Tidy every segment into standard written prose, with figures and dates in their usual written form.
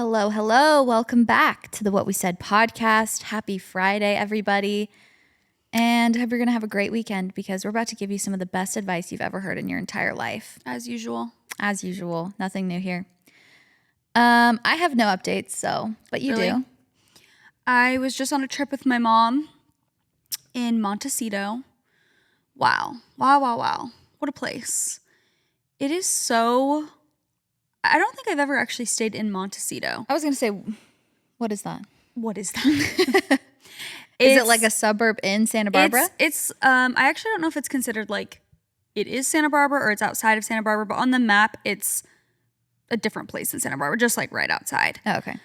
Hello, hello. Welcome back to the What We Said podcast. Happy Friday, everybody. And I hope you're going to have a great weekend because we're about to give you some of the best advice you've ever heard in your entire life. As usual. As usual. Nothing new here. I have no updates, but you do. I was just on a trip with my mom in Montecito. Wow. What a place. It is so... I don't think I've ever actually stayed in Montecito. I was going to say, what is that? What is that? Is it like a suburb in Santa Barbara? I actually don't know if it's considered like it is Santa Barbara or it's outside of Santa Barbara, but on the map, it's a different place in Santa Barbara, just like right outside. Oh, okay.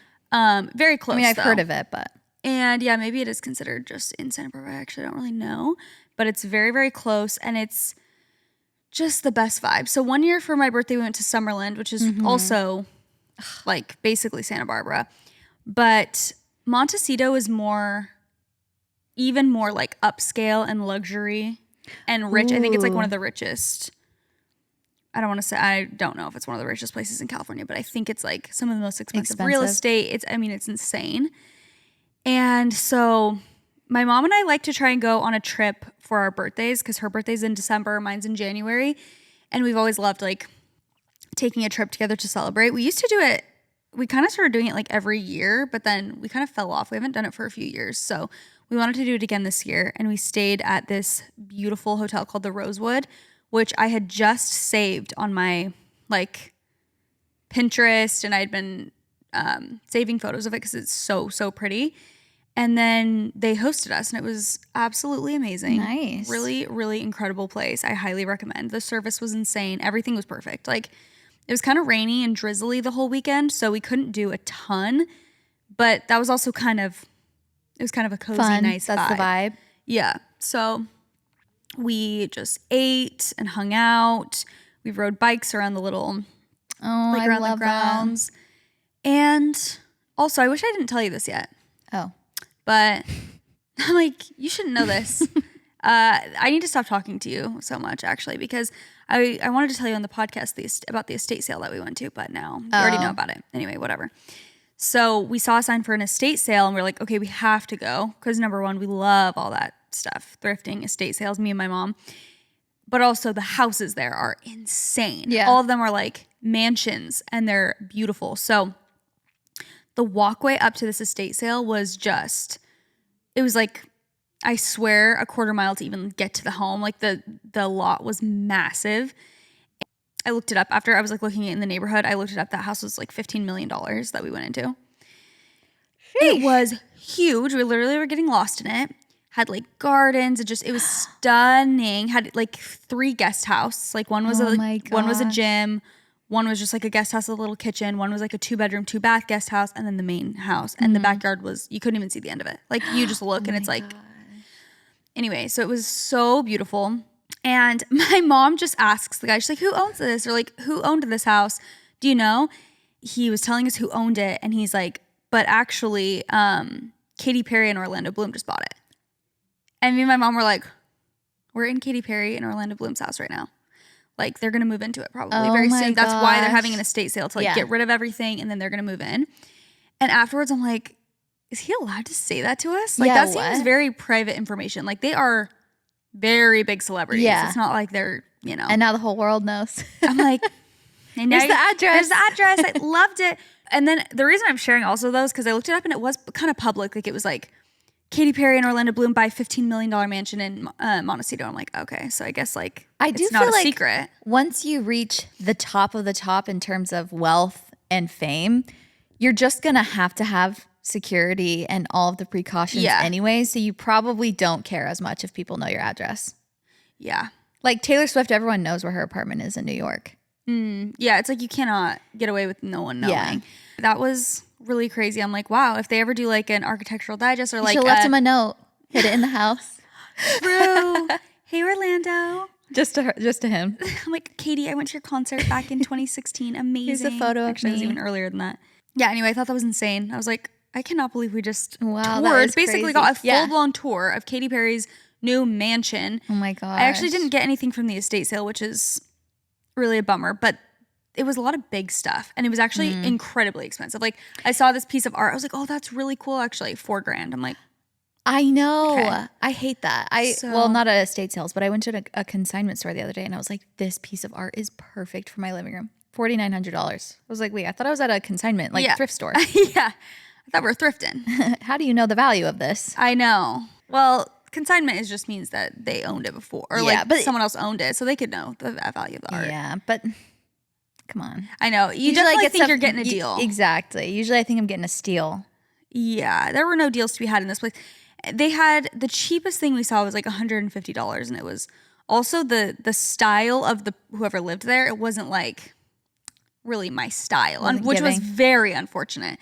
Very close, I've heard of it, but... And yeah, maybe it is considered just in Santa Barbara. I actually don't really know, but it's very, very close, and it's just the best vibe. So one year for my birthday, we went to Summerland, which is also like basically Santa Barbara, but Montecito is even more like upscale and luxury and rich. Ooh. I think it's like one of the richest. I don't know if it's one of the richest places in California, but I think it's like some of the most expensive real estate. It's insane. And so my mom and I like to try and go on a trip for our birthdays because her birthday's in December, mine's in January. And we've always loved like taking a trip together to celebrate. We used to do it. We kind of started doing it like every year, but then we kind of fell off. We haven't done it for a few years. So we wanted to do it again this year. And we stayed at this beautiful hotel called the Rosewood, which I had just saved on my like Pinterest. And I'd been saving photos of it because it's so, so pretty. And then they hosted us, and it was absolutely amazing. Nice. Really, really incredible place. I highly recommend. The service was insane. Everything was perfect. Like, it was kind of rainy and drizzly the whole weekend, so we couldn't do a ton. But that was also it was kind of a cozy, fun. Nice vibe. That's the vibe. Yeah. So we just ate and hung out. We rode bikes around the little I love grounds. That. And also, I wish I didn't tell you this yet. Oh. But I'm like, you shouldn't know this. I need to stop talking to you so much, actually, because I wanted to tell you on the podcast about the estate sale that we went to, but now you already know about it. Anyway, whatever. So we saw a sign for an estate sale, and we're like, okay, we have to go because number one, we love all that stuff, thrifting, estate sales, me and my mom. But also the houses there are insane. Yeah. All of them are like mansions, and they're beautiful. So the walkway up to this estate sale was it was like, I swear, a quarter mile to even get to the home. Like the lot was massive. I looked it up after I was like looking in the neighborhood. I looked it up. That house was like $15 million that we went into. Sheesh. It was huge. We literally were getting lost in it. Had like gardens. It was stunning. Had like 3 guest houses. Like one was a gym. One was just like a guest house with a little kitchen. One was like a 2-bedroom, 2-bath guest house. And then the main house. And the backyard you couldn't even see the end of it. Like you just look and it's like, anyway, so it was so beautiful. And my mom just asks the guy, she's like, who owns this? Or like, who owned this house? Do you know? He was telling us who owned it. And he's like, but actually, Katy Perry and Orlando Bloom just bought it. And me and my mom were like, we're in Katy Perry and Orlando Bloom's house right now. Like, they're going to move into it probably very soon. That's why they're having an estate sale to, like, get rid of everything, and then they're going to move in. And afterwards, I'm like, is he allowed to say that to us? Like, that seems very private information. Like, they are very big celebrities. Yeah. It's not like they're, And now the whole world knows. I'm like, here's the address. There's the address. I loved it. And then the reason I'm sharing also, though, is because I looked it up, and it was kind of public. Like, it was like, Katy Perry and Orlando Bloom buy $15 million mansion in Montecito. I'm like, okay, so I guess like it's not a secret. Once you reach the top of the top in terms of wealth and fame, you're just going to have security and all of the precautions anyway. So you probably don't care as much if people know your address. Yeah. Like Taylor Swift, everyone knows where her apartment is in New York. Yeah, it's like you cannot get away with no one knowing. Yeah. That was really crazy. I'm like, wow, if they ever do like an architectural digest or like you left him a note, hid it in the house. True. Hey Orlando. Just to him. I'm like, Katy, I went to your concert back in 2016. Amazing. Here's a photo Actually, of me. It was even earlier than that. Yeah. Anyway, I thought that was insane. I was like, I cannot believe we just toured. Basically, got a full-blown tour of Katy Perry's new mansion. Oh my god. I actually didn't get anything from the estate sale, which is really a bummer. But it was a lot of big stuff, and it was actually incredibly expensive. Like I saw this piece of art, I was like, oh, that's really cool. Actually, $4,000. I'm like, I know. Okay. I hate that. Well, not at estate sales, but I went to a consignment store the other day and I was like, this piece of art is perfect for my living room. $4,900. I was like, wait, I thought I was at a consignment, like thrift store. Yeah. I thought we were thrifting. How do you know the value of this? I know. Well, consignment just means that they owned it before, or but someone else owned it, so they could know the value of the art. Yeah, but come on. I know. You definitely think you're getting a deal. Exactly. Usually I think I'm getting a steal. Yeah, there were no deals to be had in this place. They had the cheapest thing we saw was like $150, and it was also the style of the whoever lived there. It wasn't like really my style, which was very unfortunate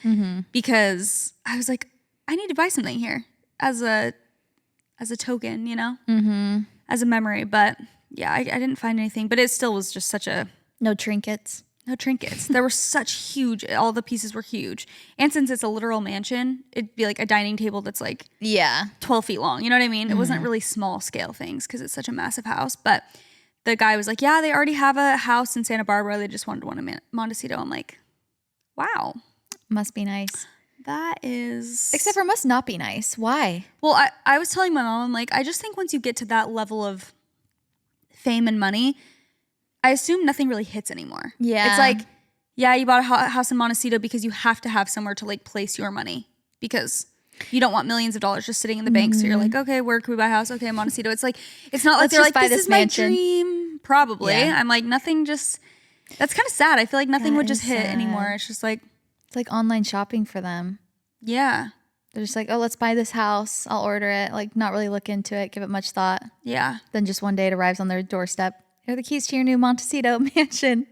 because I was like, I need to buy something here as a token, you know, as a memory. But yeah, I didn't find anything, but it still was just such a no trinkets. No trinkets. There were such huge, all the pieces were huge. And since it's a literal mansion, it'd be like a dining table that's like 12 feet long. You know what I mean? It wasn't really small scale things because it's such a massive house. But the guy was like, yeah, they already have a house in Santa Barbara. They just wanted one in Montecito. I'm like, wow. Must be nice. That is. Except for must not be nice. Why? Well, I was telling my mom, I'm like, I just think once you get to that level of fame and money, I assume nothing really hits anymore. Yeah. It's like, yeah, you bought a house in Montecito because you have to have somewhere to like place your money because you don't want millions of dollars just sitting in the bank. So you're like, okay, where can we buy a house? Okay, Montecito. It's like, it's not like they're like, this is mansion. My dream. Probably. Yeah. I'm like, nothing just, that's kind of sad. I feel like nothing would just hit anymore. It's just like. It's like online shopping for them. Yeah. They're just like, oh, let's buy this house. I'll order it. Like not really look into it, give it much thought. Yeah. Then just one day it arrives on their doorstep. Here are the keys to your new Montecito mansion.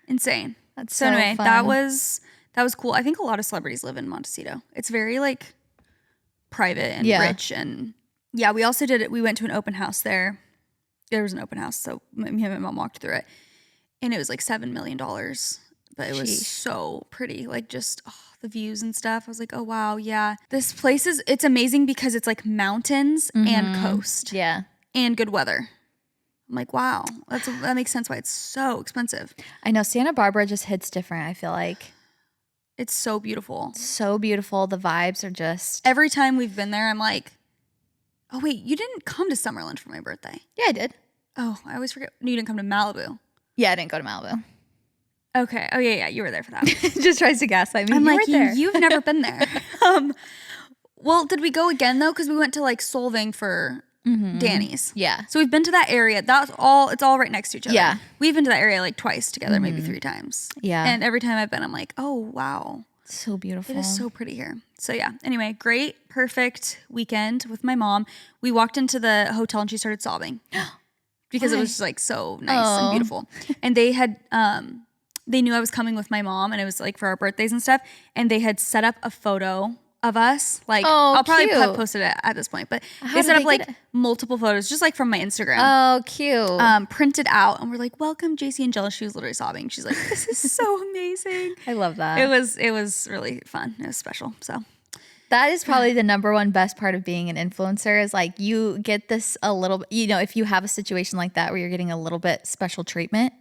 Insane. That's so anyway, fun. That was cool. I think a lot of celebrities live in Montecito. It's very like private and rich, and yeah. We also did it. We went to an open house there. There was an open house, so me and my mom walked through it, and it was like $7 million. But it was so pretty, like just the views and stuff. I was like, oh wow, yeah. This place it's amazing because it's like mountains and coast, and good weather. I'm like, wow, that makes sense why it's so expensive. I know Santa Barbara just hits different. I feel like it's so beautiful. So beautiful. The vibes are just. Every time we've been there, I'm like, oh wait, you didn't come to Summerlin for my birthday. Yeah, I did. Oh, I always forget. No, you didn't come to Malibu. Yeah, I didn't go to Malibu. Okay. Oh yeah, you were there for that. Just tries to gaslight me. I'm like, you've never been there. Well, did we go again though? Because we went to like Solvang for Danny's. Yeah. So we've been to that area. It's all right next to each other. Yeah. We've been to that area like twice together, maybe 3 times. Yeah. And every time I've been, I'm like, oh wow. So beautiful. It is so pretty here. So yeah. Anyway, great, perfect weekend with my mom. We walked into the hotel and she started sobbing. Because it was just like so nice and beautiful. And they had they knew I was coming with my mom and it was like for our birthdays and stuff. And they had set up a photo of us. Like I'll probably post it at this point. But they set up like multiple photos just like from my Instagram. Oh, cute. Printed out. And we're like, welcome JC and Jill. She was literally sobbing. She's like, this is so amazing. I love that. It was really fun. It was special. So that is probably the number one best part of being an influencer is like you get this a little bit, you know, if you have a situation like that where you're getting a little bit special treatment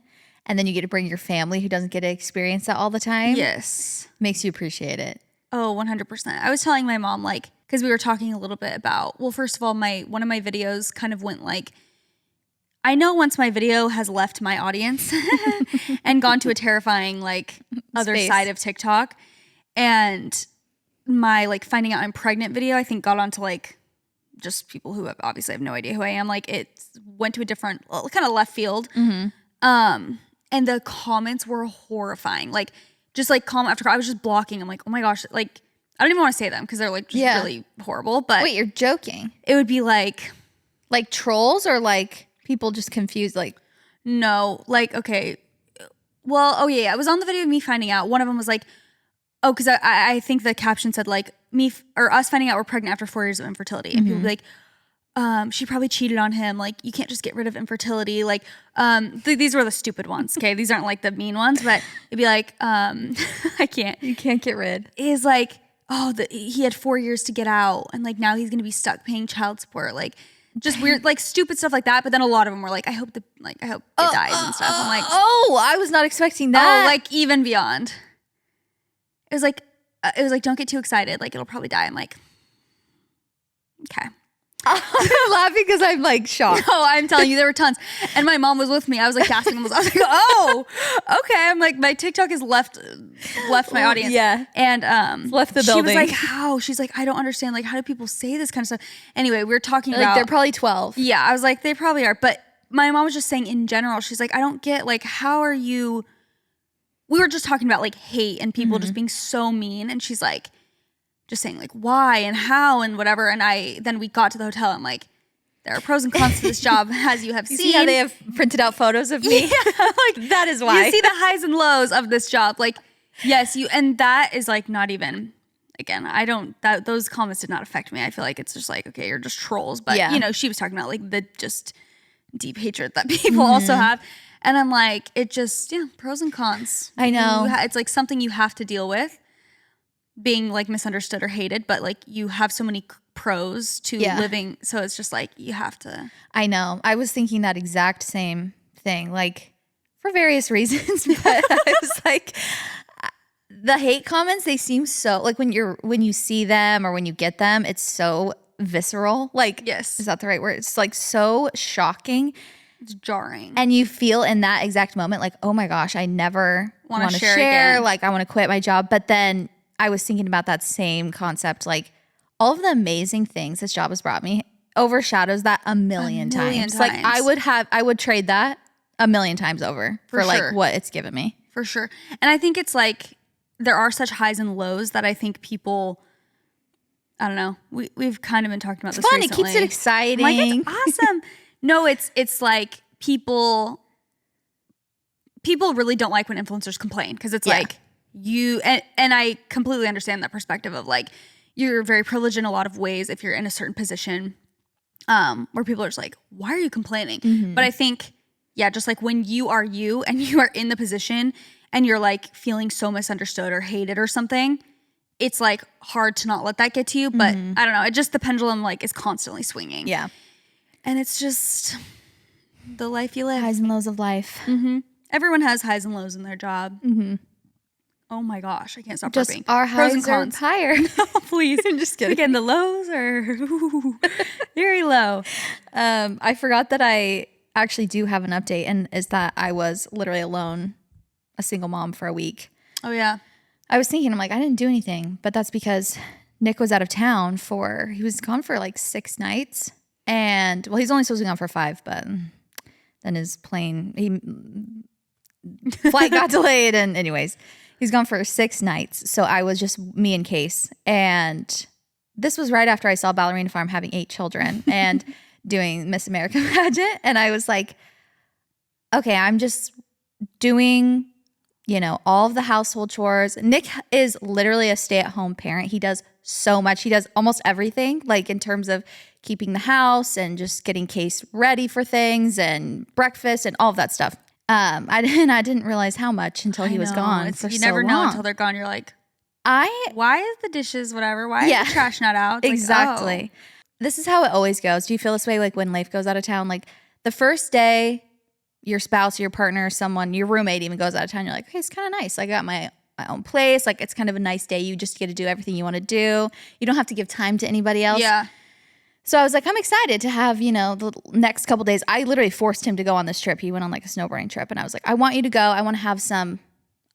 and then you get to bring your family who doesn't get to experience that all the time. Yes. Makes you appreciate it. Oh, 100%. I was telling my mom like, because we were talking a little bit about, well, first of all, one of my videos kind of went like, I know once my video has left my audience and gone to a terrifying like other side of TikTok, and my like finding out I'm pregnant video, I think got onto like just people who obviously have no idea who I am. Like it went to a different kind of left field. And the comments were horrifying. Like just like comment after comment, I was just blocking. I'm like, oh my gosh, like I don't even want to say them because they're like just really horrible. But wait, you're joking? It would be like trolls or like people just confused. Like no, like okay, well, oh yeah, it was on the video of me finding out. One of them was like, oh, because I think the caption said like me or us finding out we're pregnant after 4 years of infertility, and people would be like, she probably cheated on him. Like you can't just get rid of infertility. Like these were the stupid ones. Okay, these aren't like the mean ones, but it'd be like I can't. You can't get rid. Is like he had 4 years to get out, and like now he's gonna be stuck paying child support. Like just weird, like stupid stuff like that. But then a lot of them were like, I hope it dies and stuff. I'm like, oh, I was not expecting that. Oh, like even beyond. It was like, don't get too excited. Like it'll probably die. I'm like, okay. I'm laughing because I'm like shocked. No, I'm telling you, there were tons. And my mom was with me. I was like gasping. I was like, oh, okay. I'm like, my TikTok has left my audience. Yeah. And left the building. She was like, how? She's like, I don't understand. Like, how do people say this kind of stuff? Anyway, we were talking like, about. They're probably 12. Yeah. I was like, they probably are. But my mom was just saying in general, she's like, I don't get, like, how are you. We were just talking about like hate and people just being so mean. And she's like, just saying like why and how and whatever. And then we got to the hotel. I'm like, there are pros and cons to this job, as you have seen. See how they have printed out photos of me? Yeah, like that is why. You see the highs and lows of this job. Like, yes, and that is like not even, again, those comments did not affect me. I feel like it's just like, okay, you're just trolls. But, she was talking about like the just deep hatred that people also have. And I'm like, it just, pros and cons. I know. It's like something you have to deal with. Being like misunderstood or hated, but like you have so many pros to living, so it's just like you have to. I know. I was thinking that exact same thing, like for various reasons, but I was like, the hate comments, they seem so like when you see them or when you get them, it's so visceral. Like, yes, is that the right word? It's like so shocking. It's jarring, and you feel in that exact moment like, oh my gosh, I never want to share. Like, I want to quit my job, but then. I was thinking about that same concept, like all of the amazing things this job has brought me overshadows that a million times. Like I would trade that a million times over for like what it's given me. For sure. And I think it's like there are such highs and lows that I think people, I don't know, we've kind of been talking about this fun. recently. It keeps it exciting. I'm like, it's awesome. No, it's like people really don't like when influencers complain because it's like, you and I completely understand that perspective of like you're very privileged in a lot of ways if you're in a certain position where people are just like, why are you complaining? But I think just like when you are you and you are in the position and you're like feeling so misunderstood or hated or something, it's like hard to not let that get to you. But I don't know, it just the pendulum like is constantly swinging. Yeah. And it's just the life you live. Highs and lows of life. Everyone has highs and lows in their job. Oh my gosh, I can't stop just burping. Our highs are higher. No, please. I'm just kidding. Again, the lows are very low. I forgot that I actually do have an update, and is that I was literally alone, a single mom for a week. Oh, yeah. I was thinking, I'm like, I didn't do anything, but that's because Nick was out of town he was gone for like 6 nights. And, well, he's only supposed to be gone for 5, but then his flight got delayed, and anyways. He's gone for 6 nights. So I was just me and Case. And this was right after I saw Ballerina Farm having 8 children and doing Miss America pageant. And I was like, okay, I'm just doing, all of the household chores. Nick is literally a stay-at-home parent. He does so much. He does almost everything, like in terms of keeping the house and just getting Case ready for things and breakfast and all of that stuff. I didn't realize how much until he was gone for so long. You never know until they're gone. You're like, why is the dishes whatever? Why is the trash not out? It's exactly. Like, This is how it always goes. Do you feel this way like when Leif goes out of town? Like the first day your spouse or your partner or someone, your roommate even goes out of town, you're like, okay, it's kind of nice. I got my own place. Like it's kind of a nice day. You just get to do everything you want to do. You don't have to give time to anybody else. Yeah. So I was like, I'm excited to have, the next couple days. I literally forced him to go on this trip. He went on like a snowboarding trip. And I was like, I want you to go. I want to have some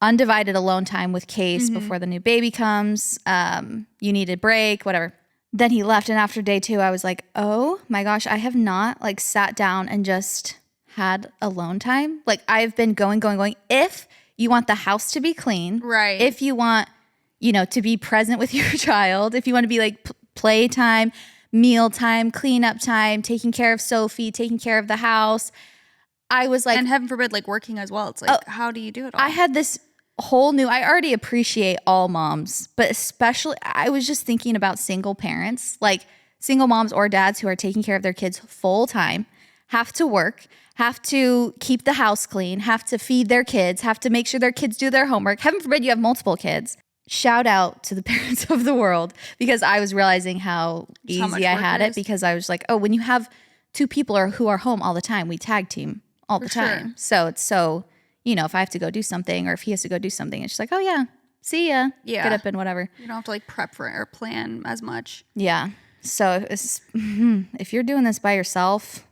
undivided alone time with Case before the new baby comes. You need a break, whatever. Then he left. And after day 2, I was like, oh my gosh, I have not like sat down and just had alone time. Like I've been going. If you want the house to be clean. Right. If you want, to be present with your child. If you want to be like playtime, mealtime, cleanup time, taking care of Sophie, taking care of the house. I was like, and heaven forbid, like working as well. It's like, how do you do it all? I had this whole new, I already appreciate all moms, but especially I was just thinking about single parents, like single moms or dads who are taking care of their kids full time, have to work, have to keep the house clean, have to feed their kids, have to make sure their kids do their homework. Heaven forbid you have multiple kids. Shout out to the parents of the world, because I was realizing how easy I had it, because I was like, oh, when you have two people who are home all the time. We tag team all the time. Sure. So it's so, if I have to go do something or if he has to go do something, it's just like, oh yeah, see ya. Yeah. Get up and whatever. You don't have to like prep for it or plan as much. Yeah. So if you're doing this by yourself,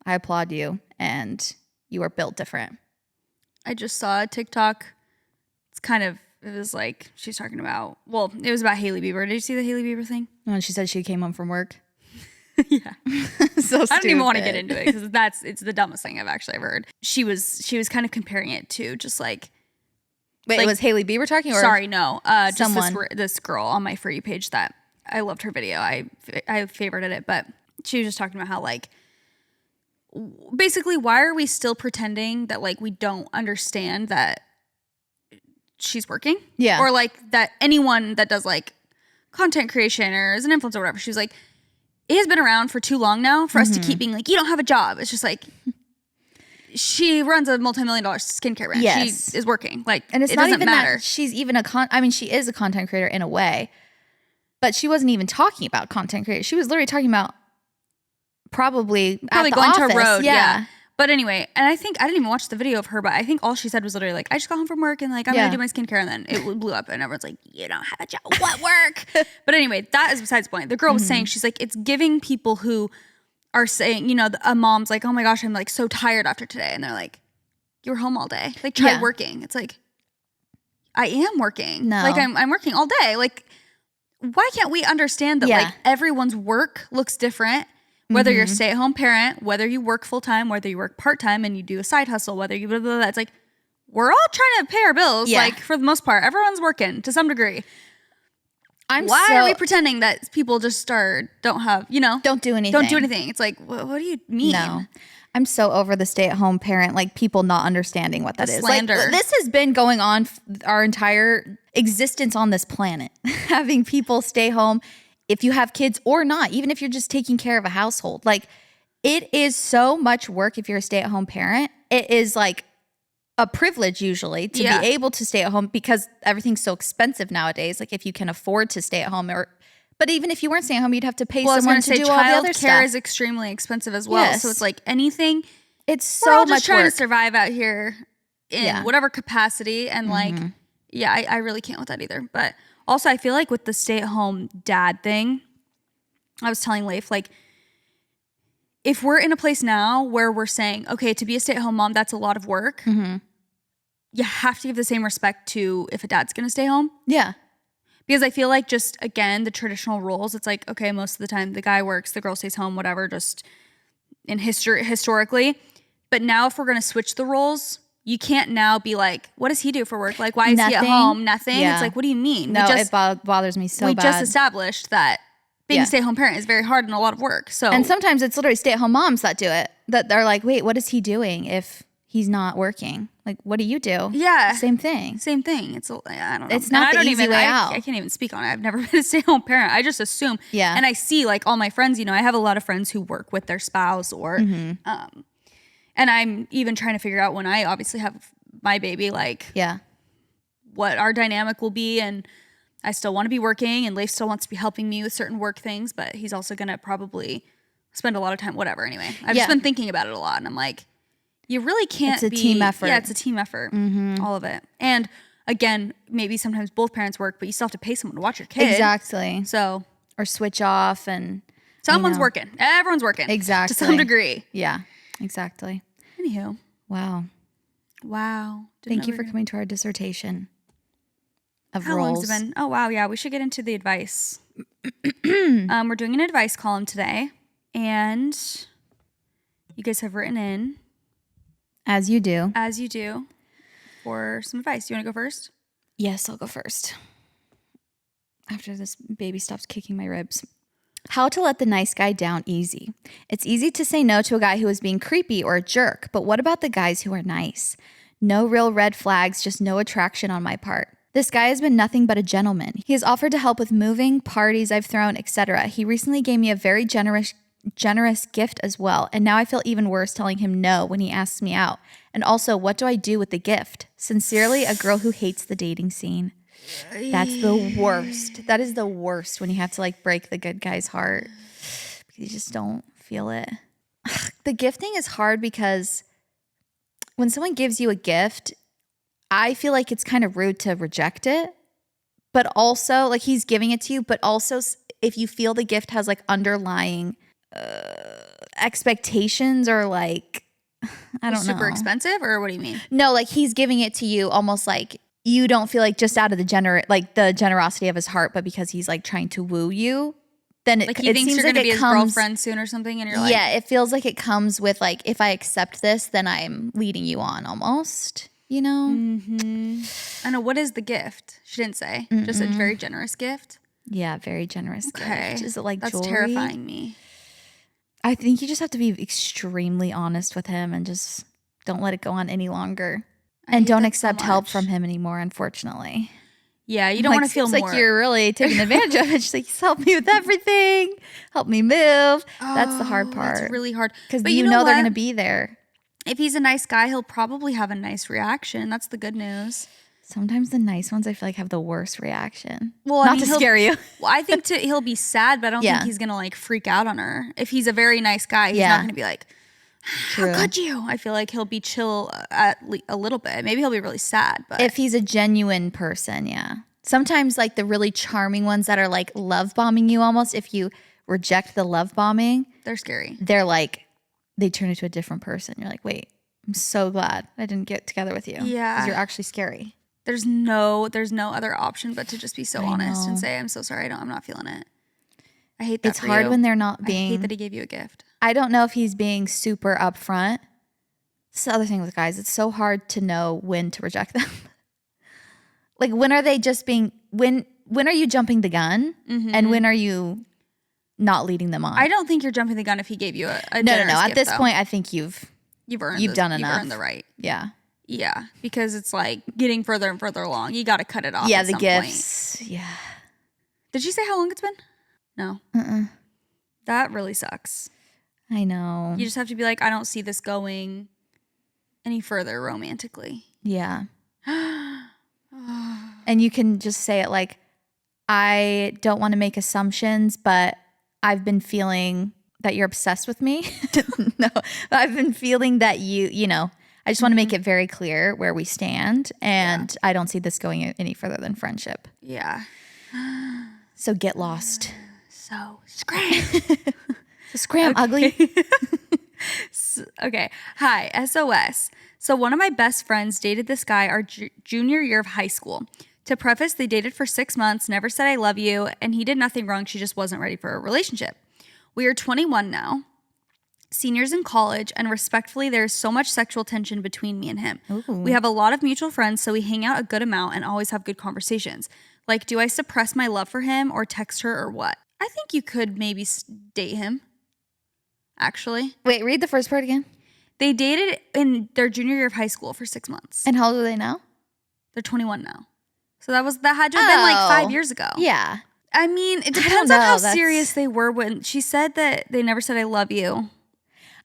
I applaud you, and you are built different. I just saw a TikTok. It was like, she's talking about, it was about Hailey Bieber. Did you see the Hailey Bieber thing? When she said she came home from work. Yeah. So stupid. I don't even want to get into it because it's the dumbest thing I've actually ever heard. She was kind of comparing it to just like. Wait, it was Hailey Bieber talking? Or sorry, no. Just someone. this girl on my For You page that I loved her video. I favorited it, but she was just talking about how like, basically, why are we still pretending that like we don't understand that she's working? Yeah. Or like that anyone that does like content creation or is an influencer or whatever, she was like, it has been around for too long now for us to keep being like, you don't have a job. It's just like, she runs a multi-million-dollar skincare brand. Yes. She is working. Like, And it's it not doesn't even matter. that she's even she is a content creator in a way, but she wasn't even talking about content creators. She was literally talking about probably at the going office. to a road. Yeah. Yeah. But anyway, and I think I didn't even watch the video of her, but I think all she said was literally like, I just got home from work and like I'm gonna do my skincare, and then it blew up and everyone's like, you don't have a job. What work? But anyway, that is besides the point. The girl was saying, she's like, it's giving people who are saying, a mom's like, oh my gosh, I'm like so tired after today, and they're like, you were home all day. Like try working. It's like, I am working. No. Like I'm working all day. Like, why can't we understand that like everyone's work looks different? Whether you're a stay-at-home parent, whether you work full-time, whether you work part-time and you do a side hustle, whether you blah, blah, blah. It's like, we're all trying to pay our bills. Yeah. Like, for the most part, everyone's working to some degree. Why are we pretending that people just don't have, don't do anything. Don't do anything. It's like, what do you mean? No. I'm so over the stay-at-home parent, like people not understanding what that is. Slander. Like, this has been going on our entire existence on this planet. Having people stay home if you have kids or not, even if you're just taking care of a household. Like, it is so much work if you're a stay-at-home parent. It is like a privilege usually to be able to stay at home because everything's so expensive nowadays. Like, if you can afford to stay at home, but even if you weren't staying at home, you'd have to pay someone to do all the other stuff. Childcare is extremely expensive as well. Yes. So it's like anything. It's so we're all much just trying work. to survive out here in whatever capacity. And like, I really can't with that either. But also, I feel like with the stay-at-home dad thing, I was telling Leif, like, if we're in a place now where we're saying, okay, to be a stay-at-home mom, that's a lot of work, you have to give the same respect to if a dad's going to stay home. Yeah. Because I feel like just, again, the traditional roles, it's like, okay, most of the time the guy works, the girl stays home, whatever, just in historically. But now if we're going to switch the roles, you can't now be like, what does he do for work? Like, why is he at home? Nothing. Yeah. It's like, what do you mean? No, it bothers me so bad. We just established that being a stay-at-home parent is very hard and a lot of work. So, and sometimes it's literally stay-at-home moms that do it. That they're like, wait, what is he doing if he's not working? Like, what do you do? Yeah. Same thing. Same thing. It's, I don't know. It's not the easy way out. I can't even speak on it. I've never been a stay-at-home parent. I just assume. Yeah. And I see like all my friends, I have a lot of friends who work with their spouse or, and I'm even trying to figure out when I obviously have my baby, like, what our dynamic will be. And I still want to be working, and Leif still wants to be helping me with certain work things, but he's also going to probably spend a lot of time, whatever. Anyway, I've just been thinking about it a lot, and I'm like, you really can't be. It's a team effort. Yeah, it's a team effort. All of it. And again, maybe sometimes both parents work, but you still have to pay someone to watch your kid. Exactly. So, or switch off, and someone's working. Everyone's working. Exactly. To some degree. Yeah, exactly. Anywho. Wow. Thank you for coming to our dissertation of How roles. long has it been? Oh, wow. Yeah, we should get into the advice. We're doing an advice column today, and you guys have written in. As you do. For some advice. You want to go first? Yes, I'll go first. After this baby stops kicking my ribs. How to let the nice guy down easy. It's easy to say no to a guy who is being creepy or a jerk, but what about the guys who are nice? No real red flags, just no attraction on my part. This guy has been nothing but a gentleman. He has offered to help with moving, parties I've thrown, etc. He recently gave me a very generous gift as well, and now I feel even worse telling him no when he asks me out. And also, what do I do with the gift? Sincerely, a girl who hates the dating scene. That's the worst. That is the worst when you have to like break the good guy's heart because you just don't feel it. The gifting is hard because when someone gives you a gift, I feel like it's kind of rude to reject it. But also, like, he's giving it to you, but also if you feel the gift has like underlying expectations or like, I don't know. Super expensive, or what do you mean? No, like he's giving it to you almost like you don't feel like just out of the the generosity of his heart, but because he's like trying to woo you. Then Like he thinks you're going to be his girlfriend soon or something, and you're like, yeah, it feels like it comes with like, if I accept this, then I'm leading you on almost, you know? I know. What is the gift? She didn't say. Just a very generous gift. Yeah, very generous gift. Is it like That's jewelry? terrifying me. I think you just have to be extremely honest with him and just don't let it go on any longer. And don't accept help from him anymore, unfortunately. Yeah, you don't want to feel more. Like you're really taking advantage of it. She's like, help me with everything. Help me move. That's the hard part. That's really hard. Because you know they're going to be there. If he's a nice guy, he'll probably have a nice reaction. That's the good news. Sometimes the nice ones, I feel like, have the worst reaction. Well, Not to scare you. Well, I think he'll be sad, but I don't think he's going to like freak out on her. If he's a very nice guy, he's not going to be like, how could you? I feel like he'll be chill a little bit. Maybe he'll be really sad. But if he's a genuine person, yeah. Sometimes like the really charming ones that are like love bombing you almost, if you reject the love bombing, they're scary. They're like, they turn into a different person. You're like, wait, I'm so glad I didn't get together with you. Yeah. Because you're actually scary. There's no other option but to just be so honest and say, I'm so sorry, I'm not feeling it. I hate that. It's hard when they're not being. I hate that he gave you a gift. I don't know if he's being super upfront. It's the other thing with guys. It's so hard to know when to reject them. Like, when are they just being, when are you jumping the gun? And when are you not leading them on? I don't think you're jumping the gun if he gave you a No. gift, At this point, I think you've done enough. You've earned the right. Yeah. Yeah, because it's like getting further and further along. You got to cut it off. Yeah, the gifts. Point. Yeah. Did she say how long it's been? No. That really sucks. I know. You just have to be like, I don't see this going any further romantically. Yeah. And you can just say it like, I don't want to make assumptions, but I've been feeling that you're obsessed with me. No, I've been feeling that you know, I just want to make it very clear where we stand, and I don't see this going any further than friendship. Yeah. So get lost. So scram. So scram, ugly. Okay. Hi, SOS. So one of my best friends dated this guy our junior year of high school. To preface, they dated for 6 months, never said I love you, and he did nothing wrong. She just wasn't ready for a relationship. We are 21 now, seniors in college, and respectfully, there is so much sexual tension between me and him. Ooh. We have a lot of mutual friends, so we hang out a good amount and always have good conversations. Like, do I suppress my love for him or text her or what? I think you could maybe date him, actually. Wait, read the first part again. They dated in their junior year of high school for 6 months. And how old are they now? They're 21 now. So that had to have been like 5 years ago. Yeah. I mean, it depends on how serious they were when she said that they never said I love you.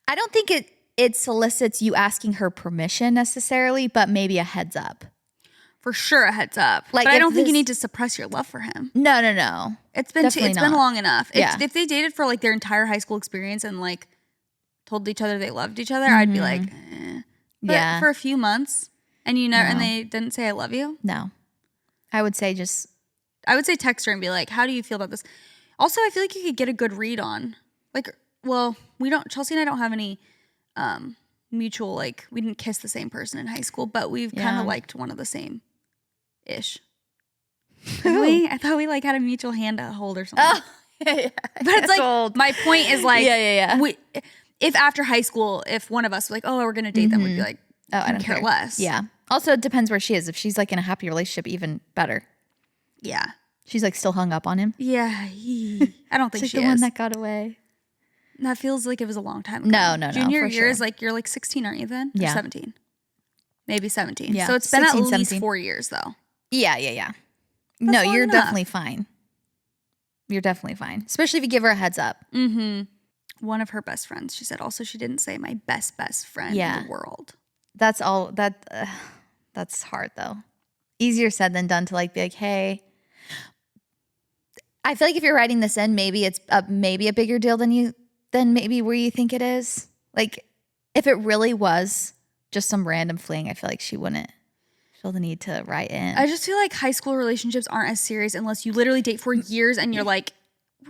I don't think it solicits you asking her permission necessarily, but maybe a heads up. For sure, a heads up. Like, but I don't think you need to suppress your love for him. No. It's been long enough. If they dated for like their entire high school experience and like told each other they loved each other, I'd be like, eh. But for a few months and and they didn't say I love you? No. I would say text her and be like, how do you feel about this? Also, I feel like you could get a good read on, like, well, Chelsea and I don't have any mutual, like, we didn't kiss the same person in high school, but we've kind of liked one of the same-ish. I thought we like had a mutual hand hold or something. Oh, yeah. But it's like, old. My point is like, yeah. If after high school, if one of us was like, oh, we're going to date them, we'd be like, oh, I don't care less. Yeah. Also, it depends where she is. If she's like in a happy relationship, even better. Yeah. She's like still hung up on him. Yeah. I don't think she's she the is. one that got away. That feels like it was a long time ago. No. Junior year sure. is like, you're like 16, aren't you then? Yeah. Or 17. Maybe 17. Yeah. So it's been 16, at least 17. 4 years though. Yeah. No, you're definitely fine. You're definitely fine. Especially if you give her a heads up. Mm-hmm. One of her best friends, she said. Also, she didn't say my best friend in the world. That's all that's hard though. Easier said than done to like be like, hey. I feel like if you're writing this in, maybe it's maybe a bigger deal than maybe where you think it is. Like, if it really was just some random fling, I feel like she wouldn't feel the need to write in. I just feel like high school relationships aren't as serious unless you literally date for years and you're like,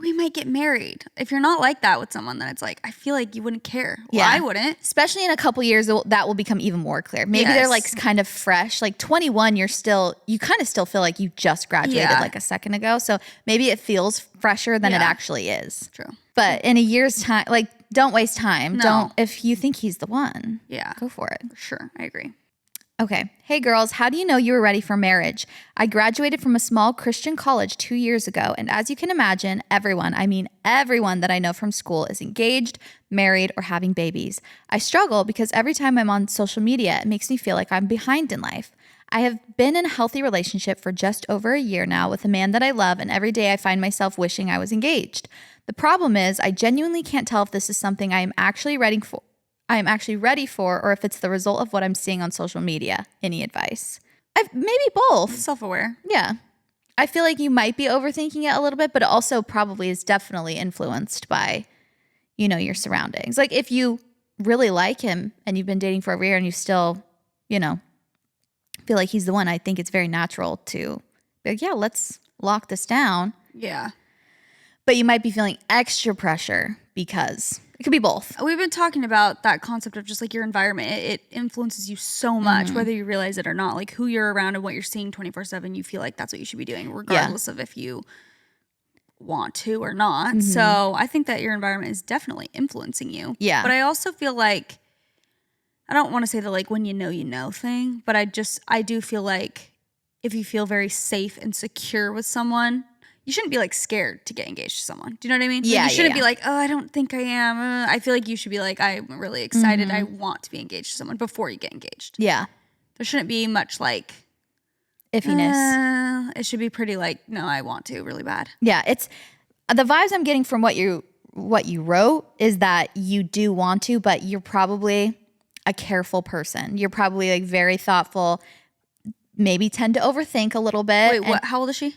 we might get married. If you're not like that with someone, then it's like, I feel like you wouldn't care. Well, I wouldn't. Especially in a couple years, that will become even more clear. Maybe they're like kind of fresh. Like 21, you kind of still feel like you just graduated like a second ago. So maybe it feels fresher than it actually is. True. But in a year's time, like, don't waste time. No. If you think he's the one, go for it. For sure. I agree. Okay. Hey girls, how do you know you were ready for marriage? I graduated from a small Christian college 2 years ago, and as you can imagine, everyone that I know from school is engaged, married, or having babies. I struggle because every time I'm on social media, it makes me feel like I'm behind in life. I have been in a healthy relationship for just over a year now with a man that I love, and every day I find myself wishing I was engaged. The problem is I genuinely can't tell if this is something I am actually ready for, or if it's the result of what I'm seeing on social media. Any advice? Maybe both. Self-aware. Yeah. I feel like you might be overthinking it a little bit, but it also probably is definitely influenced by, your surroundings. Like if you really like him and you've been dating for a year and you still, feel like he's the one, I think it's very natural to be like, yeah, let's lock this down. Yeah. But you might be feeling extra pressure because it could be both. We've been talking about that concept of just like your environment. It influences you so much, whether you realize it or not. Like who you're around and what you're seeing 24/7, you feel like that's what you should be doing, regardless of if you want to or not. Mm-hmm. So I think that your environment is definitely influencing you. Yeah. But I also feel like, I don't want to say the like when you know thing, but I do feel like if you feel very safe and secure with someone, you shouldn't be like scared to get engaged to someone. Do you know what I mean? Yeah. Like, you shouldn't be like, oh, I don't think I am. I feel like you should be like, I'm really excited. I want to be engaged to someone before you get engaged. Yeah. There shouldn't be much like iffiness. It should be pretty like, no, I want to really bad. Yeah. It's the vibes I'm getting from what you wrote is that you do want to, but you're probably a careful person. You're probably like very thoughtful, maybe tend to overthink a little bit. Wait, how old is she?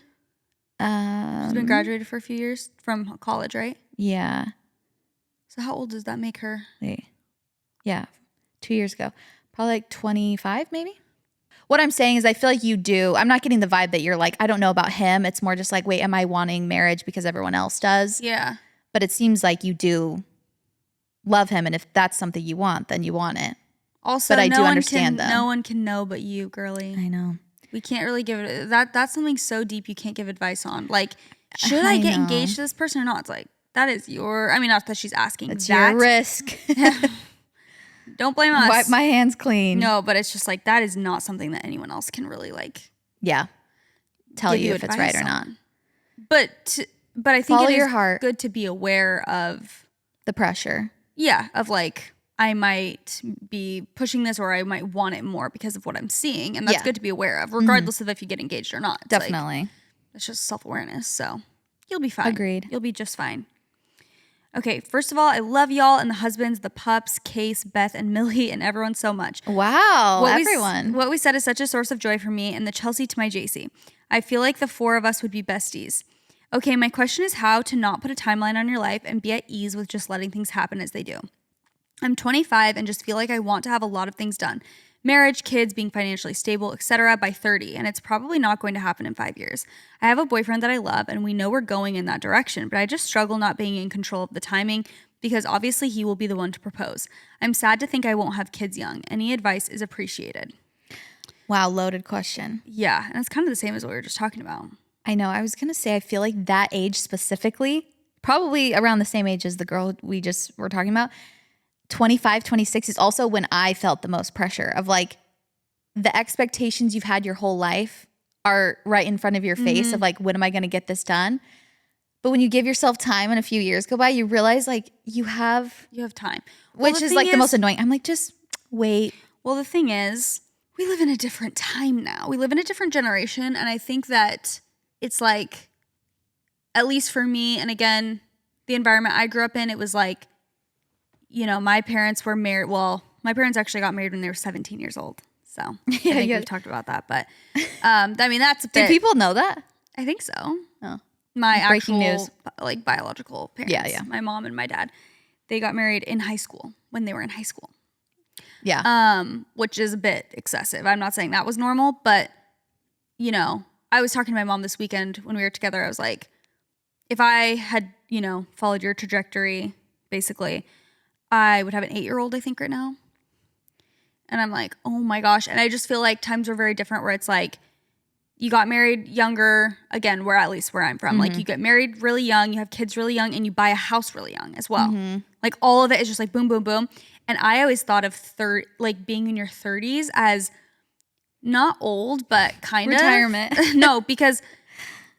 She's been graduated for a few years from college, right? Yeah. So how old does that make her? Wait. Yeah. 2 years ago. Probably like 25 maybe. What I'm saying is I feel like you do. I'm not getting the vibe that you're like, I don't know about him. It's more just like, wait, am I wanting marriage because everyone else does? Yeah. But it seems like you do love him. And if that's something you want, then you want it. Also, but I do understand though. No one can know but you, girly. I know. We can't really give it that's something so deep you can't give advice on. Like, should I get engaged to this person or not? It's like, that is not that she's asking. It's your risk. Don't blame us. Wipe my hands clean. No, but it's just like, that is not something that anyone else can really like. Yeah. Tell you if it's right or not. But I think follow it is your heart. Good to be aware of the pressure. Yeah. Of like, I might be pushing this or I might want it more because of what I'm seeing. And that's good to be aware of, regardless of if you get engaged or not. It's definitely. Like, it's just self-awareness. So you'll be fine. Agreed. You'll be just fine. Okay. First of all, I love y'all and the husbands, the pups, Case, Beth, and Millie, and everyone so much. Wow. Everyone. What we said is such a source of joy for me, and the Chelsea to my JC. I feel like the four of us would be besties. Okay. My question is how to not put a timeline on your life and be at ease with just letting things happen as they do. I'm 25 and just feel like I want to have a lot of things done. Marriage, kids, being financially stable, etc. by 30, and it's probably not going to happen in 5 years. I have a boyfriend that I love and we know we're going in that direction, but I just struggle not being in control of the timing because obviously he will be the one to propose. I'm sad to think I won't have kids young. Any advice is appreciated. Wow, loaded question. Yeah, and it's kind of the same as what we were just talking about. I know. I was going to say I feel like that age specifically, probably around the same age as the girl we just were talking about, 25, 26 is also when I felt the most pressure of like the expectations you've had your whole life are right in front of your face of like, when am I going to get this done? But when you give yourself time and a few years go by, you realize like you have time, which is like the most annoying. I'm like, just wait. Well, the thing is, we live in a different time now. We live in a different generation. And I think that it's like, at least for me, and again, the environment I grew up in, it was like, my parents were married. Well, my parents actually got married when they were 17 years old. So I think we've talked about that. But I mean, that's a bit. Do people know that? I think so. Oh, my breaking actual news. Like biological parents. Yeah. My mom and my dad. they got married in high school when they were in high school. Yeah. Which is a bit excessive. I'm not saying that was normal, but you know, I was talking to my mom this weekend when we were together. I was like, if I had, you know, followed your trajectory, basically, I would have an 8-year-old, I think, right now. And I'm like, oh my gosh. And I just feel like times were very different where it's like, you got married younger, again, where at least where I'm from. Like you get married really young, you have kids really young, and you buy a house really young as well. Like all of it is just like boom, boom, boom. And I always thought of like being in your 30s as not old, but kind retirement. of. No, because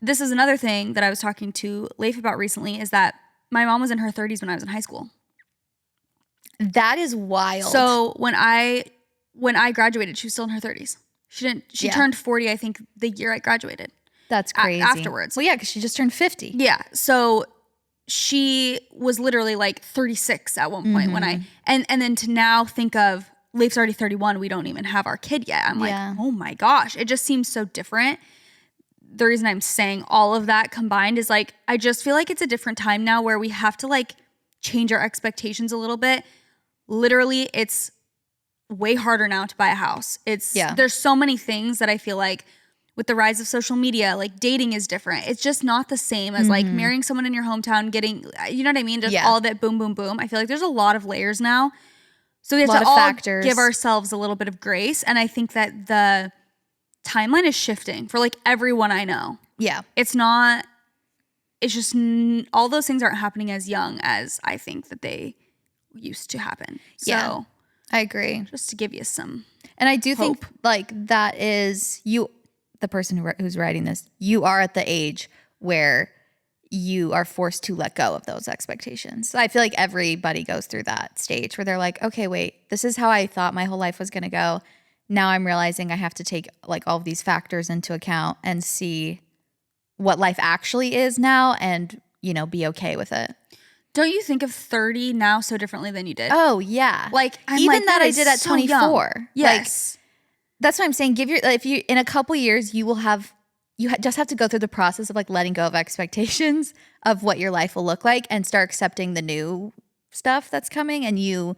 this is another thing that I was talking to Leif about recently is that my mom was in her 30s when I was in high school. That is wild. So when I graduated, she was still in her 30s. She turned 40, I think, the year I graduated. That's crazy. Afterwards. Well, yeah, because she just turned 50. Yeah. So she was literally like 36 at one point when and then to now think of Leif's already 31. We don't even have our kid yet. I'm like, oh my gosh. It just seems so different. The reason I'm saying all of that combined is like, I just feel like it's a different time now where we have to like change our expectations a little bit. Literally, it's way harder now to buy a house. There's so many things that I feel like with the rise of social media, like dating is different. It's just not the same as like marrying someone in your hometown, getting, you know what I mean? Just all of it, boom, boom, boom. I feel like there's a lot of layers now. So we have to all give ourselves a little bit of grace. And I think that the timeline is shifting for like everyone I know. Yeah. It's just all those things aren't happening as young as I think that they used to happen. So I agree. Just to give you some And I do hope. think like that is you, the person who's writing this, you are at the age where you are forced to let go of those expectations. So I feel like everybody goes through that stage where they're like, okay, wait, this is how I thought my whole life was going to go. Now I'm realizing I have to take like all of these factors into account and see what life actually is now and, you know, be okay with it. Don't you think of 30 now so differently than you did? Oh, yeah. Like, even like, that I did at 24. Young. Yes. Like, that's what I'm saying. If you, in a couple years, you will have, just have to go through the process of like letting go of expectations of what your life will look like and start accepting the new stuff that's coming. And you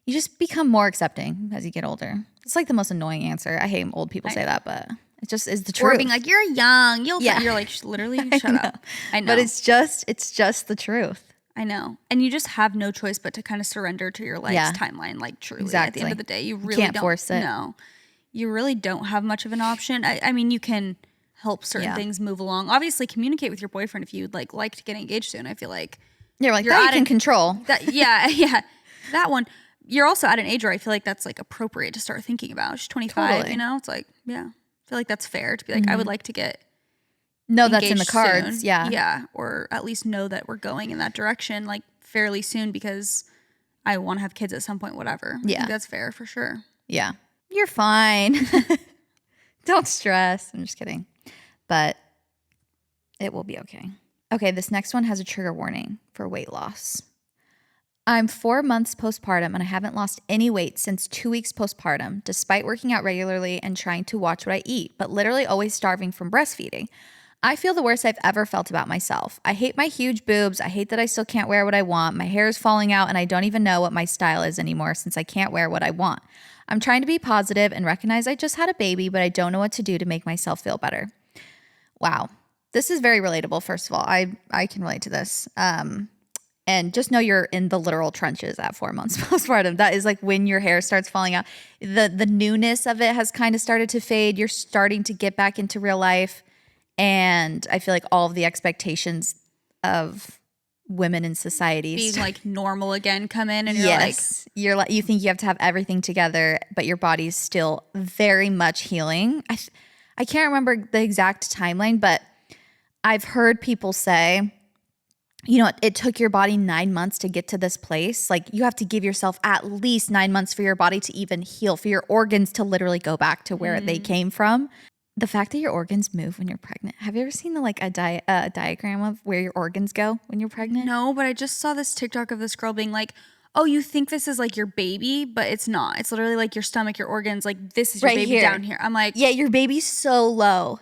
just become more accepting as you get older. It's like the most annoying answer. I hate old people say that, but it just is the truth. Or being like, you're young. You're like, literally, shut up. I know. But it's just the truth. I know. And you just have no choice but to kind of surrender to your life's timeline. Like truly, exactly. At the end of the day, you really can't force it. No, you really don't have much of an option. I mean, you can help certain things move along. Obviously, communicate with your boyfriend if you'd like to get engaged soon. I feel like you're that you can control. That one. You're also at an age where I feel like that's like appropriate to start thinking about. She's 25, totally. You know? It's like, I feel like that's fair to be like, I would like to get that's in the cards. Soon. Yeah. Or at least know that we're going in that direction like fairly soon because I want to have kids at some point, whatever. I think that's fair for sure. Yeah. You're fine. Don't stress. I'm just kidding. But it will be okay. Okay, this next one has a trigger warning for weight loss. I'm 4 months postpartum and I haven't lost any weight since 2 weeks postpartum, despite working out regularly and trying to watch what I eat, but literally always starving from breastfeeding. I feel the worst I've ever felt about myself. I hate my huge boobs. I hate that I still can't wear what I want. My hair is falling out and I don't even know what my style is anymore since I can't wear what I want. I'm trying to be positive and recognize I just had a baby, but I don't know what to do to make myself feel better. Wow. This is very relatable, first of all. I can relate to this. And just know you're in the literal trenches at 4 months postpartum. That is like when your hair starts falling out. The newness of it has kind of started to fade. You're starting to get back into real life. And I feel like all of the expectations of women in society being like normal again come in and you're like you think you have to have everything together, but your body's still very much healing. I can't remember the exact timeline, but I've heard people say, you know, it took your body 9 months to get to this place. Like you have to give yourself at least 9 months for your body to even heal, for your organs to literally go back to where they came from. The fact that your organs move when you're pregnant. Have you ever seen a diagram of where your organs go when you're pregnant? No, but I just saw this TikTok of this girl being like, oh, you think this is like your baby, but it's not. It's literally like your stomach, your organs, like this is your baby down here. I'm like, yeah, your baby's so low.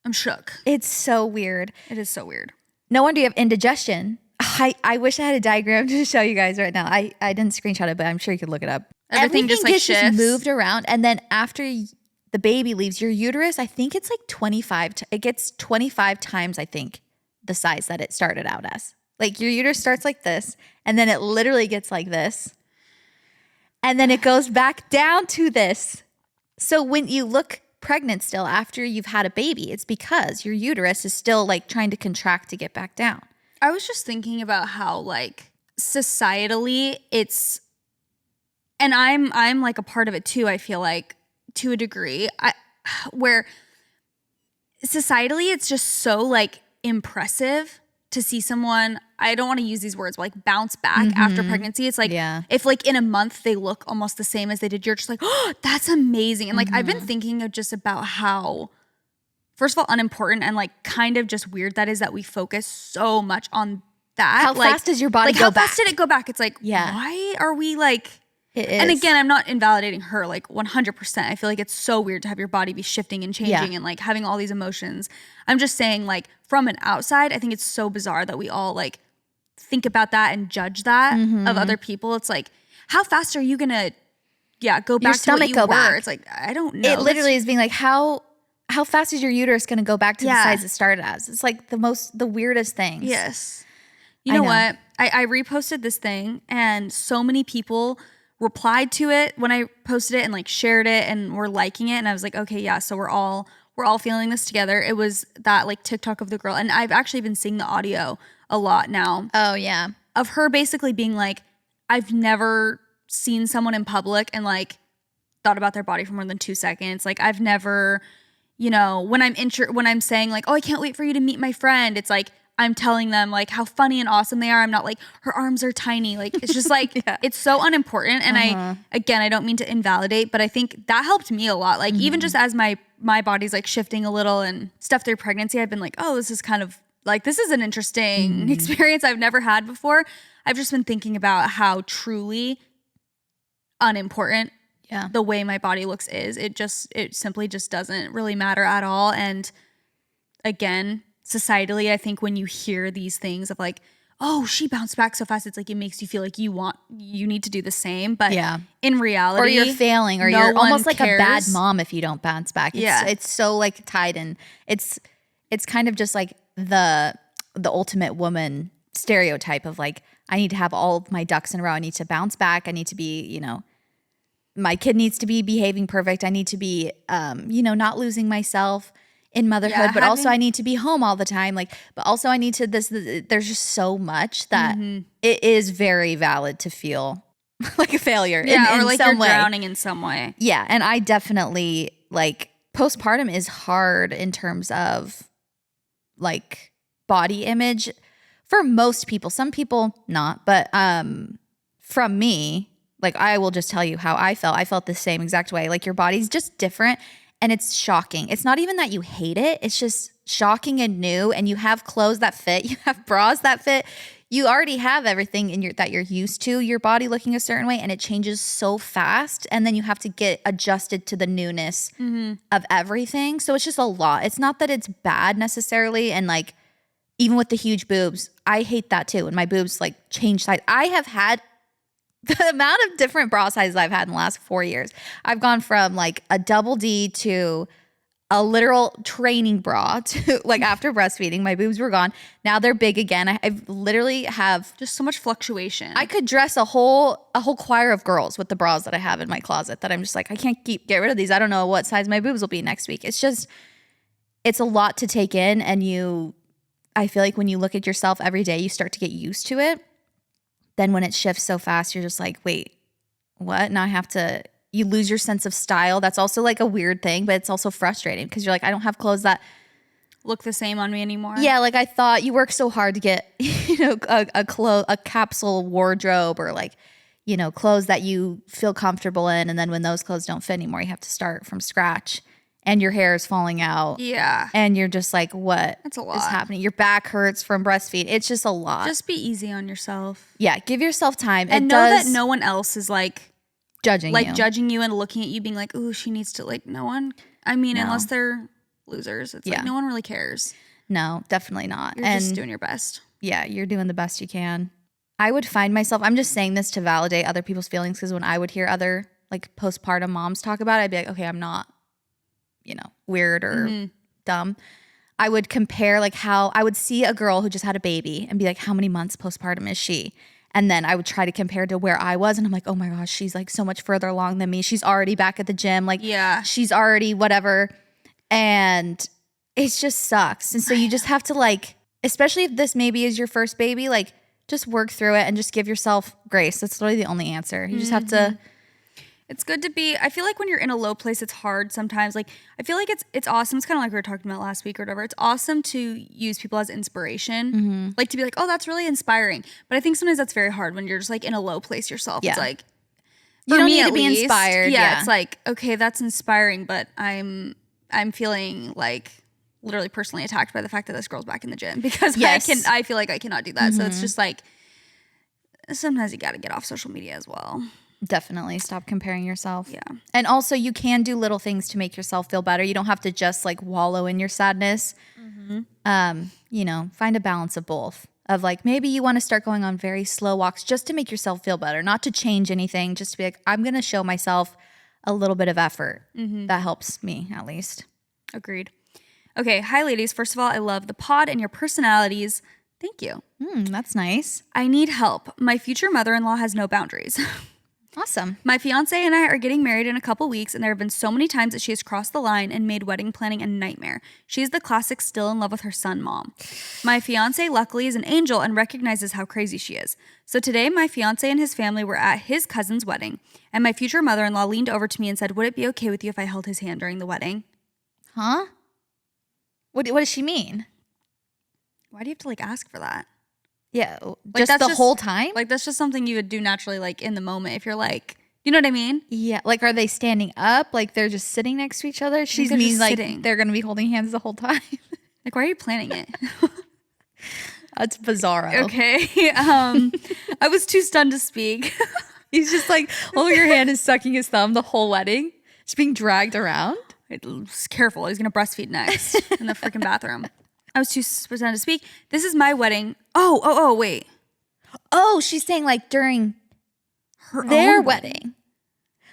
I'm shook. It's so weird. It is so weird. No wonder you have indigestion I wish I had a diagram to show you guys right now. I didn't screenshot it, but I'm sure you could look it up. Everything just like gets shifts. just moved around, and then after the baby leaves your uterus, I think it's like 25. It gets 25 times, I think, the size that it started out as. Like your uterus starts like this, and then it literally gets like this, and then it goes back down to this. So when you look pregnant still after you've had a baby, it's because your uterus is still like trying to contract to get back down. I was just thinking about how like societally it's, and I'm like a part of it too, I feel like, to a degree, where societally it's just so like impressive to see someone, I don't want to use these words, but like bounce back after pregnancy. It's like if like in a month they look almost the same as they did, you're just like, oh, that's amazing. And like I've been thinking of just about how, first of all, unimportant and like kind of just weird that is that we focus so much on that. How like, fast does your body like go how back? fast did it go back? It's like, why are we like, it is. And again, I'm not invalidating her like 100%. I feel like it's so weird to have your body be shifting and changing and like having all these emotions. I'm just saying like from an outside, I think it's so bizarre that we all like think about that and judge that of other people. It's like, how fast are you gonna go back to what you were? Back. It's like, I don't know. It literally is being like, how fast is your uterus gonna go back to the size it started as? It's like the weirdest things. Yes. You know what? I reposted this thing and so many people replied to it when I posted it and like shared it and were liking it, and I was like, okay, yeah, so we're all feeling this together. It was that like TikTok of the girl, and I've actually been seeing the audio a lot now. Oh yeah. Of her basically being like, I've never seen someone in public and like thought about their body for more than 2 seconds. Like I've never, you know, when I'm saying like, oh, I can't wait for you to meet my friend, it's like I'm telling them like how funny and awesome they are. I'm not like, her arms are tiny. Like it's just like it's so unimportant. And I don't mean to invalidate, but I think that helped me a lot. Like even just as my body's like shifting a little and stuff through pregnancy, I've been like, oh, this is kind of like, this is an interesting experience I've never had before. I've just been thinking about how truly unimportant the way my body looks is. It simply just doesn't really matter at all. And again, societally, I think when you hear these things of like, oh, she bounced back so fast, it's like it makes you feel like you need to do the same. But in reality, or you're failing, or you're almost like a bad mom if you don't bounce back. It's so like tied in. It's kind of just like the ultimate woman stereotype of like, I need to have all of my ducks in a row. I need to bounce back. I need to be, you know, my kid needs to be behaving perfect. I need to be, you know, not losing myself in motherhood, but also I need to be home all the time. Like, but also I need to there's just so much that it is very valid to feel like a failure. Or like some you're drowning in some way. Yeah. And I definitely like postpartum is hard in terms of like body image for most people. Some people not, but from me, like I will just tell you how I felt. I felt the same exact way. Like your body's just different. And it's shocking. It's not even that you hate it. It's just shocking and new. And you have clothes that fit. You have bras that fit. You already have everything that you're used to, your body looking a certain way. And it changes so fast. And then you have to get adjusted to the newness of everything. So it's just a lot. It's not that it's bad necessarily. And like, even with the huge boobs, I hate that too. And my boobs like change size. I have had the amount of different bra sizes I've had in the last 4 years. I've gone from like a double D to a literal training bra to like after breastfeeding, my boobs were gone. Now they're big again. I literally have just so much fluctuation. I could dress a whole choir of girls with the bras that I have in my closet that I'm just like, I can't get rid of these. I don't know what size my boobs will be next week. It's a lot to take in. And I feel like when you look at yourself every day, you start to get used to it. Then when it shifts so fast, you're just like, wait, what? Now you lose your sense of style. That's also like a weird thing, but it's also frustrating because you're like, I don't have clothes that look the same on me anymore. Yeah, like I thought you worked so hard to get, you know, a capsule wardrobe or like, you know, clothes that you feel comfortable in. And then when those clothes don't fit anymore, you have to start from scratch. And your hair is falling out. Yeah. And you're just like, what That's a lot. is happening? Your back hurts from breastfeed. It's just a lot. Just be easy on yourself. Yeah, give yourself time. And know that no one else is like judging you and looking at you being like, ooh, she needs to like, no one. I mean, unless they're losers. It's like no one really cares. No, definitely not. You're just doing your best. Yeah, you're doing the best you can. I would find myself, I'm just saying this to validate other people's feelings, because when I would hear other like postpartum moms talk about it, I'd be like, okay, I'm not, weird or dumb. I would compare like how I would see a girl who just had a baby and be like, how many months postpartum is she? And then I would try to compare to where I was. And I'm like, oh my gosh, she's like so much further along than me. She's already back at the gym. Like, she's already whatever. And it just sucks. And so you just have to like, especially if this maybe is your first baby, like just work through it and just give yourself grace. That's literally the only answer. You just have to. It's good to be, I feel like when you're in a low place, it's hard sometimes. Like, I feel like it's awesome. It's kind of like we were talking about last week or whatever. It's awesome to use people as inspiration. Like to be like, oh, that's really inspiring. But I think sometimes that's very hard when you're just like in a low place yourself. Yeah. It's like, you don't need to be inspired. Yeah, it's like, okay, that's inspiring, but I'm feeling like literally personally attacked by the fact that this girl's back in the gym because I feel like I cannot do that. So it's just like, sometimes you got to get off social media as well. Definitely stop comparing yourself. Yeah. And also you can do little things to make yourself feel better. You don't have to just like wallow in your sadness. Find a balance of both. Of like, maybe you want to start going on very slow walks just to make yourself feel better, not to change anything, just to be like, I'm going to show myself a little bit of effort. That helps me at least. Agreed. Okay. Hi, ladies. First of all, I love the pod and your personalities. Thank you. That's nice. I need help. My future mother-in-law has no boundaries. Awesome. My fiance and I are getting married in a couple weeks, and there have been so many times that she has crossed the line and made wedding planning a nightmare. She's the classic still in love with her son mom. My fiance luckily is an angel and recognizes how crazy she is. So today, my fiance and his family were at his cousin's wedding, and my future mother-in-law leaned over to me and said, would it be okay with you if I held his hand during the wedding? Huh? What does she mean? Why do you have to like ask for that? Yeah, like just the whole time? Like, that's just something you would do naturally, like, in the moment. If you're like, you know what I mean? Yeah, like, are they standing up? Like, they're just sitting next to each other? She means, like, sitting. They're going to be holding hands the whole time? Like, why are you planning it? That's bizarro. Okay. I was too stunned to speak. He's just, like, holding your hand and sucking his thumb the whole wedding. Just being dragged around. Careful. He's going to breastfeed next in the freaking bathroom. I was too stunned to speak. This is my wedding. Oh, wait. Oh, she's saying like during their wedding.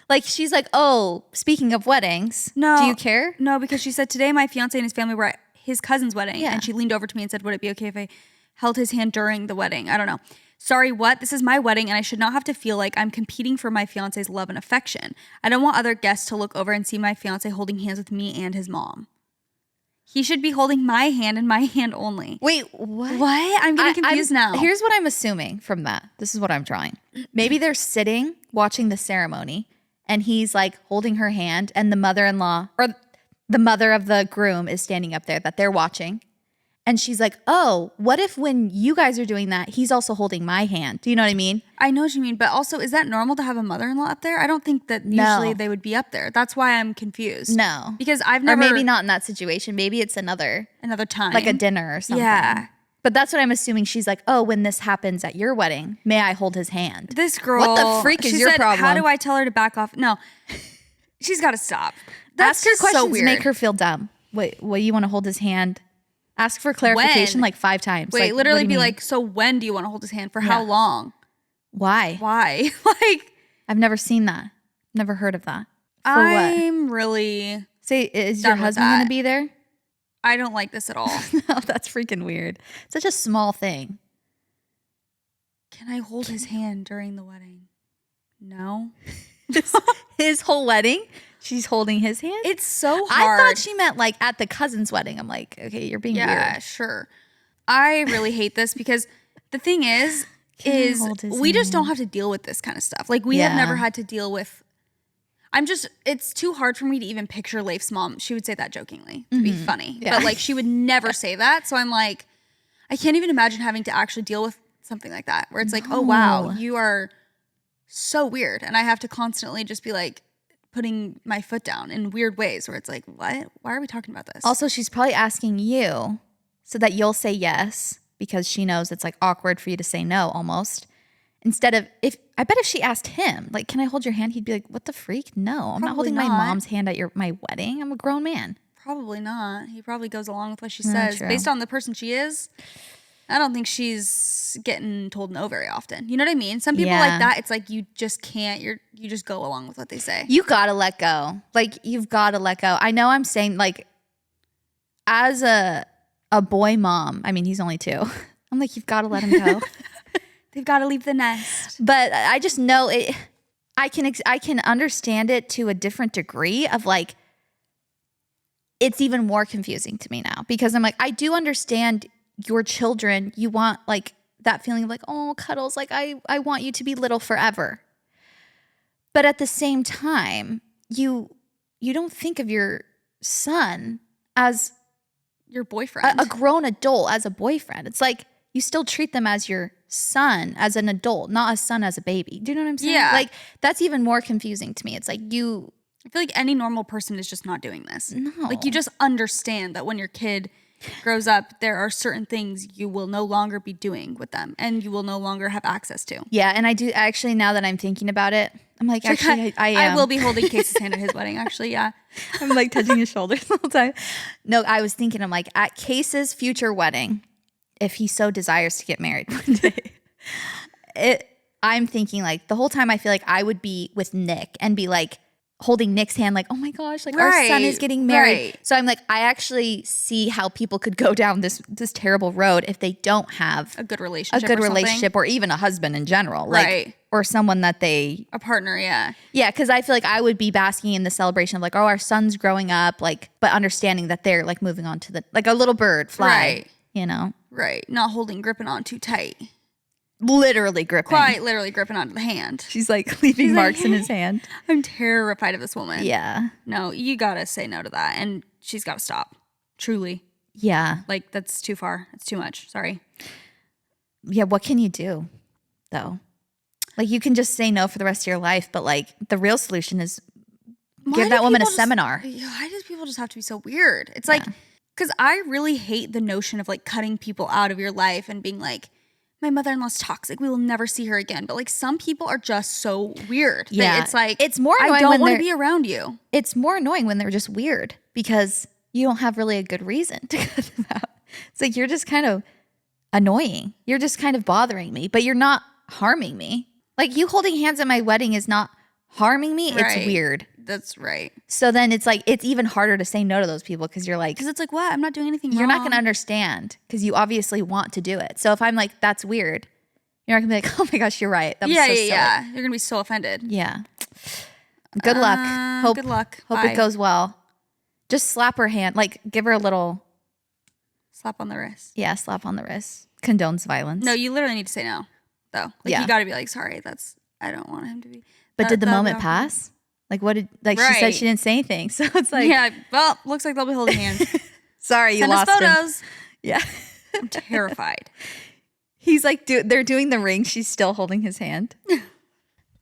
Like she's like, oh, speaking of weddings. No. Do you care? No, because she said today my fiance and his family were at his cousin's wedding. Yeah. And she leaned over to me and said, would it be okay if I held his hand during the wedding? I don't know. Sorry, what? This is my wedding and I should not have to feel like I'm competing for my fiance's love and affection. I don't want other guests to look over and see my fiance holding hands with me and his mom. He should be holding my hand and my hand only. Wait, what? What? I'm getting confused now. Here's what I'm assuming from that. This is what I'm drawing. Maybe they're sitting watching the ceremony and he's like holding her hand and the mother-in-law or the mother of the groom is standing up there that they're watching. And she's like, oh, what if when you guys are doing that, he's also holding my hand? Do you know what I mean? I know what you mean. But also, is that normal to have a mother-in-law up there? I don't think that usually they would be up there. That's why I'm confused. No. Because I've never... Or maybe not in that situation. Maybe it's another time. Like a dinner or something. Yeah. But that's what I'm assuming. She's like, oh, when this happens at your wedding, may I hold his hand? This girl... What the freak is your problem? How do I tell her to back off? No. She's got to stop. That's Ask her questions so weird. Make her feel dumb. Wait, you want to hold his hand? Ask for clarification like 5 times. Wait, like, literally be like, so when do you want to hold his hand? For how long? Why? Like, I've never seen that. Never heard of that. For I'm what? Really Say, is your husband going to be there? I don't like this at all. No, that's freaking weird. Such a small thing. Can I hold his hand during the wedding? No. His whole wedding? She's holding his hand? It's so hard. I thought she meant like at the cousin's wedding. I'm like, okay, you're being weird. Yeah, sure. I really hate this because the thing is we just don't have to deal with this kind of stuff. Like we have never had to deal with, it's too hard for me to even picture Leif's mom. She would say that jokingly to be funny, but like she would never say that. So I'm like, I can't even imagine having to actually deal with something like that where it's like, oh wow, you are so weird. And I have to constantly just be like, putting my foot down in weird ways where it's like, what? Why are we talking about this? Also, she's probably asking you so that you'll say yes because she knows it's like awkward for you to say no almost. Instead of I bet if she asked him, like, can I hold your hand? He'd be like, what the freak? No, I'm not holding my mom's hand at my wedding. I'm a grown man. Probably not. He probably goes along with what she No, says. true. Based on the person she is, I don't think she's getting told no very often. You know what I mean? Some people like that, it's like you just can't, you just go along with what they say. You gotta let go. Like, you've gotta let go. I know I'm saying, like, as a boy mom, I mean, he's only 2. I'm like, you've gotta let him go. They've got to leave the nest. But I just know it. I can understand it to a different degree of, like, it's even more confusing to me now because I'm like, I do understand your children. You want, like, that feeling of, like, oh, cuddles. Like, I want you to be little forever. But at the same time, you don't think of your son as your boyfriend, a grown adult, as a boyfriend. It's like you still treat them as your son, as an adult, not a son as a baby. Do you know what I'm saying? Yeah. Like, that's even more confusing to me. It's like I feel like any normal person is just not doing this. No. Like, you just understand that when your kid grows up, there are certain things you will no longer be doing with them and you will no longer have access to. Yeah, and I do actually, now that I'm thinking about it, I'm like, actually, I am. I will be holding Casey's hand at his wedding, actually, yeah. I'm like touching his shoulders the whole time. No, I was thinking, I'm like, at Case's future wedding, if he so desires to get married one day, I'm thinking, like, the whole time I feel like I would be with Nick and be like holding Nick's hand, like, oh my gosh, like, our son is getting married. Right. So I'm like, I actually see how people could go down this terrible road if they don't have a good relationship, or even a husband in general, like, right, or someone that a partner, yeah, because I feel like I would be basking in the celebration of, like, oh, our son's growing up, like, but understanding that they're, like, moving on to like a little bird fly, right, you know, right, not gripping on too tight. Literally gripping. Quite literally gripping onto the hand. She's like leaving marks in his hand. I'm terrified of this woman. Yeah. No, you gotta say no to that. And she's gotta stop. Truly. Yeah. Like, that's too far. It's too much. Sorry. Yeah, what can you do, though? Like, you can just say no for the rest of your life, but, like, the real solution is give that woman a seminar. Why do people just have to be so weird? It's like, because I really hate the notion of, like, cutting people out of your life and being like, my mother-in-law's toxic, we will never see her again. But, like, some people are just so weird. Yeah. It's like, it's more annoying I don't want to be around you. It's more annoying when they're just weird because you don't have really a good reason to cut them out. It's like, you're just kind of annoying. You're just kind of bothering me, but you're not harming me. Like, you holding hands at my wedding is not harming me. Right. It's weird. That's right. So then it's like, it's even harder to say no to those people because you're like, because it's like, what? I'm not doing anything wrong. You're not going to understand because you obviously want to do it. So if I'm like, that's weird, you're not going to be like, oh my gosh, you're right. That was so silly. Yeah. You're going to be so offended. Yeah. Good luck. Good luck. Hope Bye. it goes well. Just slap her hand. Like, give her a little slap on the wrist. Yeah, slap on the wrist. Condones violence. No, you literally need to say no, though. Like, you got to be like, sorry, I don't want him to be. But did the moment pass? Like, what did, like, she said she didn't say anything. So it's like, yeah, well, looks like they'll be holding hands. Sorry, you Send lost us photos. him. Yeah. I'm terrified. He's like, they're doing the ring. She's still holding his hand.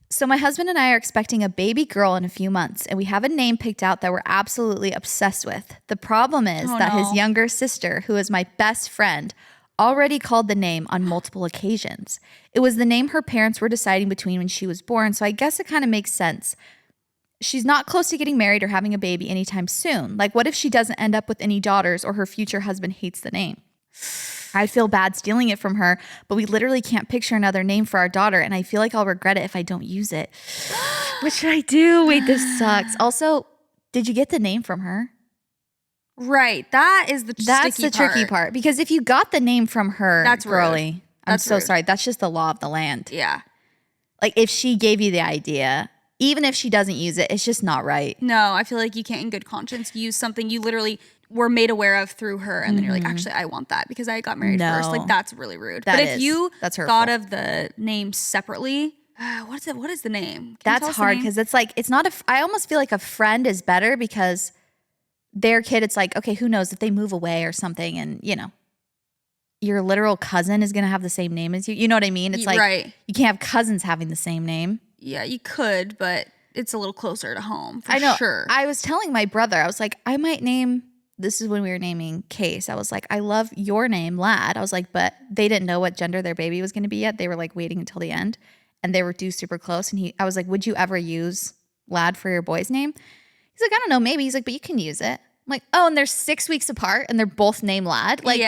So my husband and I are expecting a baby girl in a few months, and we have a name picked out that we're absolutely obsessed with. The problem is his younger sister, who is my best friend, already called the name on multiple occasions. It was the name her parents were deciding between when she was born, so I guess it kind of makes sense. She's not close to getting married or having a baby anytime soon. Like, what if she doesn't end up with any daughters or her future husband hates the name? I feel bad stealing it from her, but we literally can't picture another name for our daughter, and I feel like I'll regret it if I don't use it. What should I do? Wait, this sucks. Also, did you get the name from her? Right. That's the tricky part. Because if you got the name from her, that's girly, rude. I'm so sorry. That's just the law of the land. Yeah. Like, if she gave you the idea, even if she doesn't use it, it's just not right. No, I feel like you can't in good conscience use something you literally were made aware of through her, and then you're like, actually, I want that because I got married first. Like, that's really rude. But if you thought of the name separately, what is the name? That's hard because it's like, it's not I almost feel like a friend is better because their kid, it's like, okay, who knows if they move away or something, and you know, your literal cousin is going to have the same name as you. You know what I mean? It's like, you can't have cousins having the same name. Yeah, you could, but it's a little closer to home. For I know. Sure. I was telling my brother, I was like, I might name, this is when we were naming Case. I was like, I love your name, Lad. I was like, but they didn't know what gender their baby was going to be yet. They were like waiting until the end, and they were due super close. And I was like, would you ever use Lad for your boy's name? He's like, I don't know, maybe. He's like, but you can use it. I'm like, oh, and they're 6 weeks apart and they're both named Lad. Like,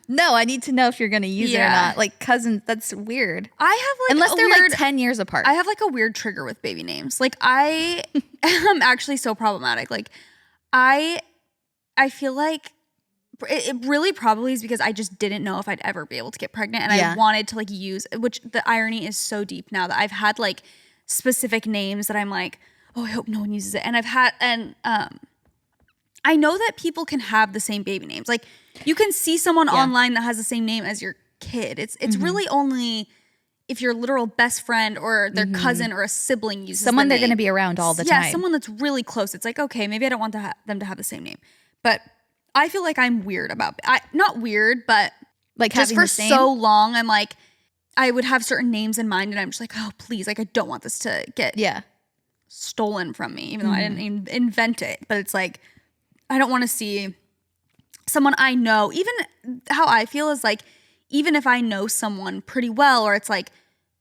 no, I need to know if you're going to use it or not. Like cousins, that's weird. I have like unless they're like 10 years apart. I have like a weird trigger with baby names. Like I am actually so problematic. Like I feel like it really probably is because I just didn't know if I'd ever be able to get pregnant, and I wanted to like use, which the irony is so deep now that I've had like specific names that I'm like, oh, I hope no one uses it. And I've had, and I know that people can have the same baby names. Like you can see someone online that has the same name as your kid. It's really only if your literal best friend or their cousin or a sibling uses someone the they're going to name. be around all the time. Yeah, someone that's really close. It's like, okay, maybe I don't want them to have the same name. But I feel like I'm weird about not weird, but like just for so long, I'm like, I would have certain names in mind, and I'm just like, oh, please, like I don't want this to get stolen from me, even though I didn't even invent it. But it's like, I don't want to see someone I know. Even how I feel is like, even if I know someone pretty well, or it's like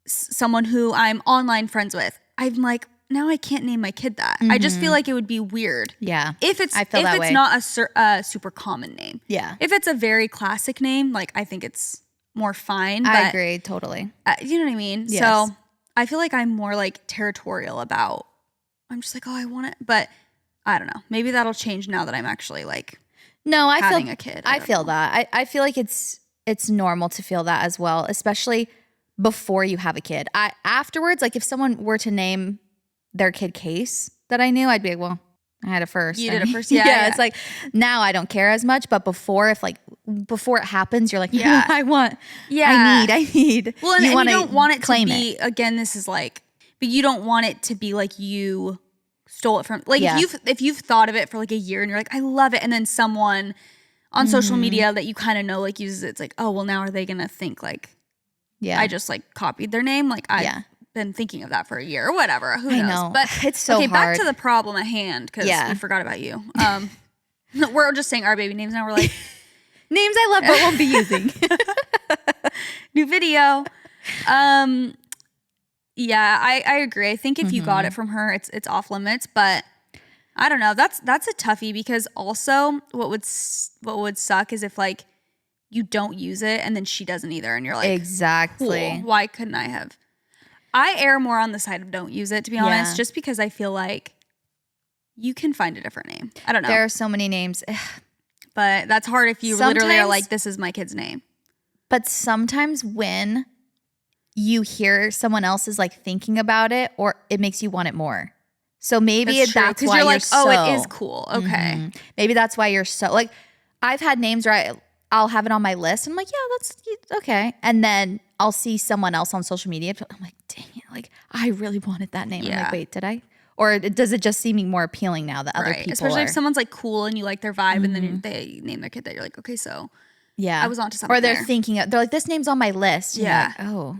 someone who I'm online friends with, I'm like, now I can't name my kid that. I just feel like it would be weird. Yeah. If it's not a super common name. Yeah. If it's a very classic name, like I think it's more fine. I agree totally. You know what I mean? Yes. So I feel like I'm more like territorial about. I'm just like, oh, I want it, but I don't know. Maybe that'll change now that I'm actually like having a kid. I feel that. I feel like it's normal to feel that as well, especially before you have a kid. Afterwards, like if someone were to name their kid Case that I knew, I'd be like, well, I had it first. You did it first? Yeah. It's like now I don't care as much, but before it happens, you're like, yeah, I need. Well, and you don't want it to be, again, this is like, but you don't want it to be like you stole it from, like if you've thought of it for like a year and you're like, I love it. And then someone on social media that you kind of know like uses it. It's like, oh, well now are they going to think like, I just like copied their name? Like I've been thinking of that for a year or whatever. Who knows? Know. But it's so hard. Back to the problem at hand, because we forgot about you. We're just saying our baby names now. We're like, names I love but won't be using. New video. Yeah, I agree. I think if you got it from her, it's off limits. But I don't know. That's a toughie, because also what would suck is if like you don't use it and then she doesn't either, and you're like, exactly. Cool. Why couldn't I have? I err more on the side of don't use it, to be honest, just because I feel like you can find a different name. I don't know. There are so many names. But that's hard if you literally are like, this is my kid's name. But sometimes when you hear someone else is like thinking about it, or it makes you want it more. So maybe that's why you're like, oh, it is cool. Okay. Maybe that's why you're so like, I've had names where I'll have it on my list. And I'm like, yeah, that's okay. And then I'll see someone else on social media. I'm like, dang it. Like, I really wanted that name. I'm like, wait, did I? Or does it just seem more appealing now that other people Especially if someone's like cool and you like their vibe, and then they name their kid that, you're like, okay, so I was onto something. Or they're they're like, this name's on my list. Yeah. Like, oh,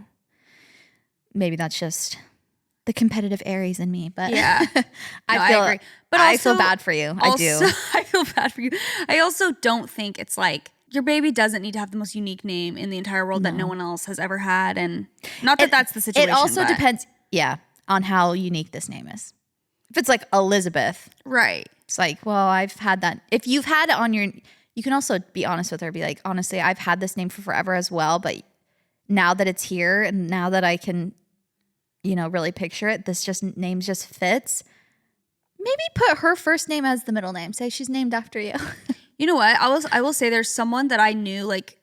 maybe that's just the competitive Aries in me. But I agree. But I feel bad for you. I do. I feel bad for you. I also don't think it's like, your baby doesn't need to have the most unique name in the entire world that no one else has ever had. And not that that's the situation. It also depends, on how unique this name is. If it's like Elizabeth. Right. It's like, well, I've had that. If you've had it on you can also be honest with her. Be like, honestly, I've had this name for forever as well. But now that it's here and now that I can, really picture it, name just fits. Maybe put her first name as the middle name. Say she's named after you. You know what? I will say there's someone that I knew like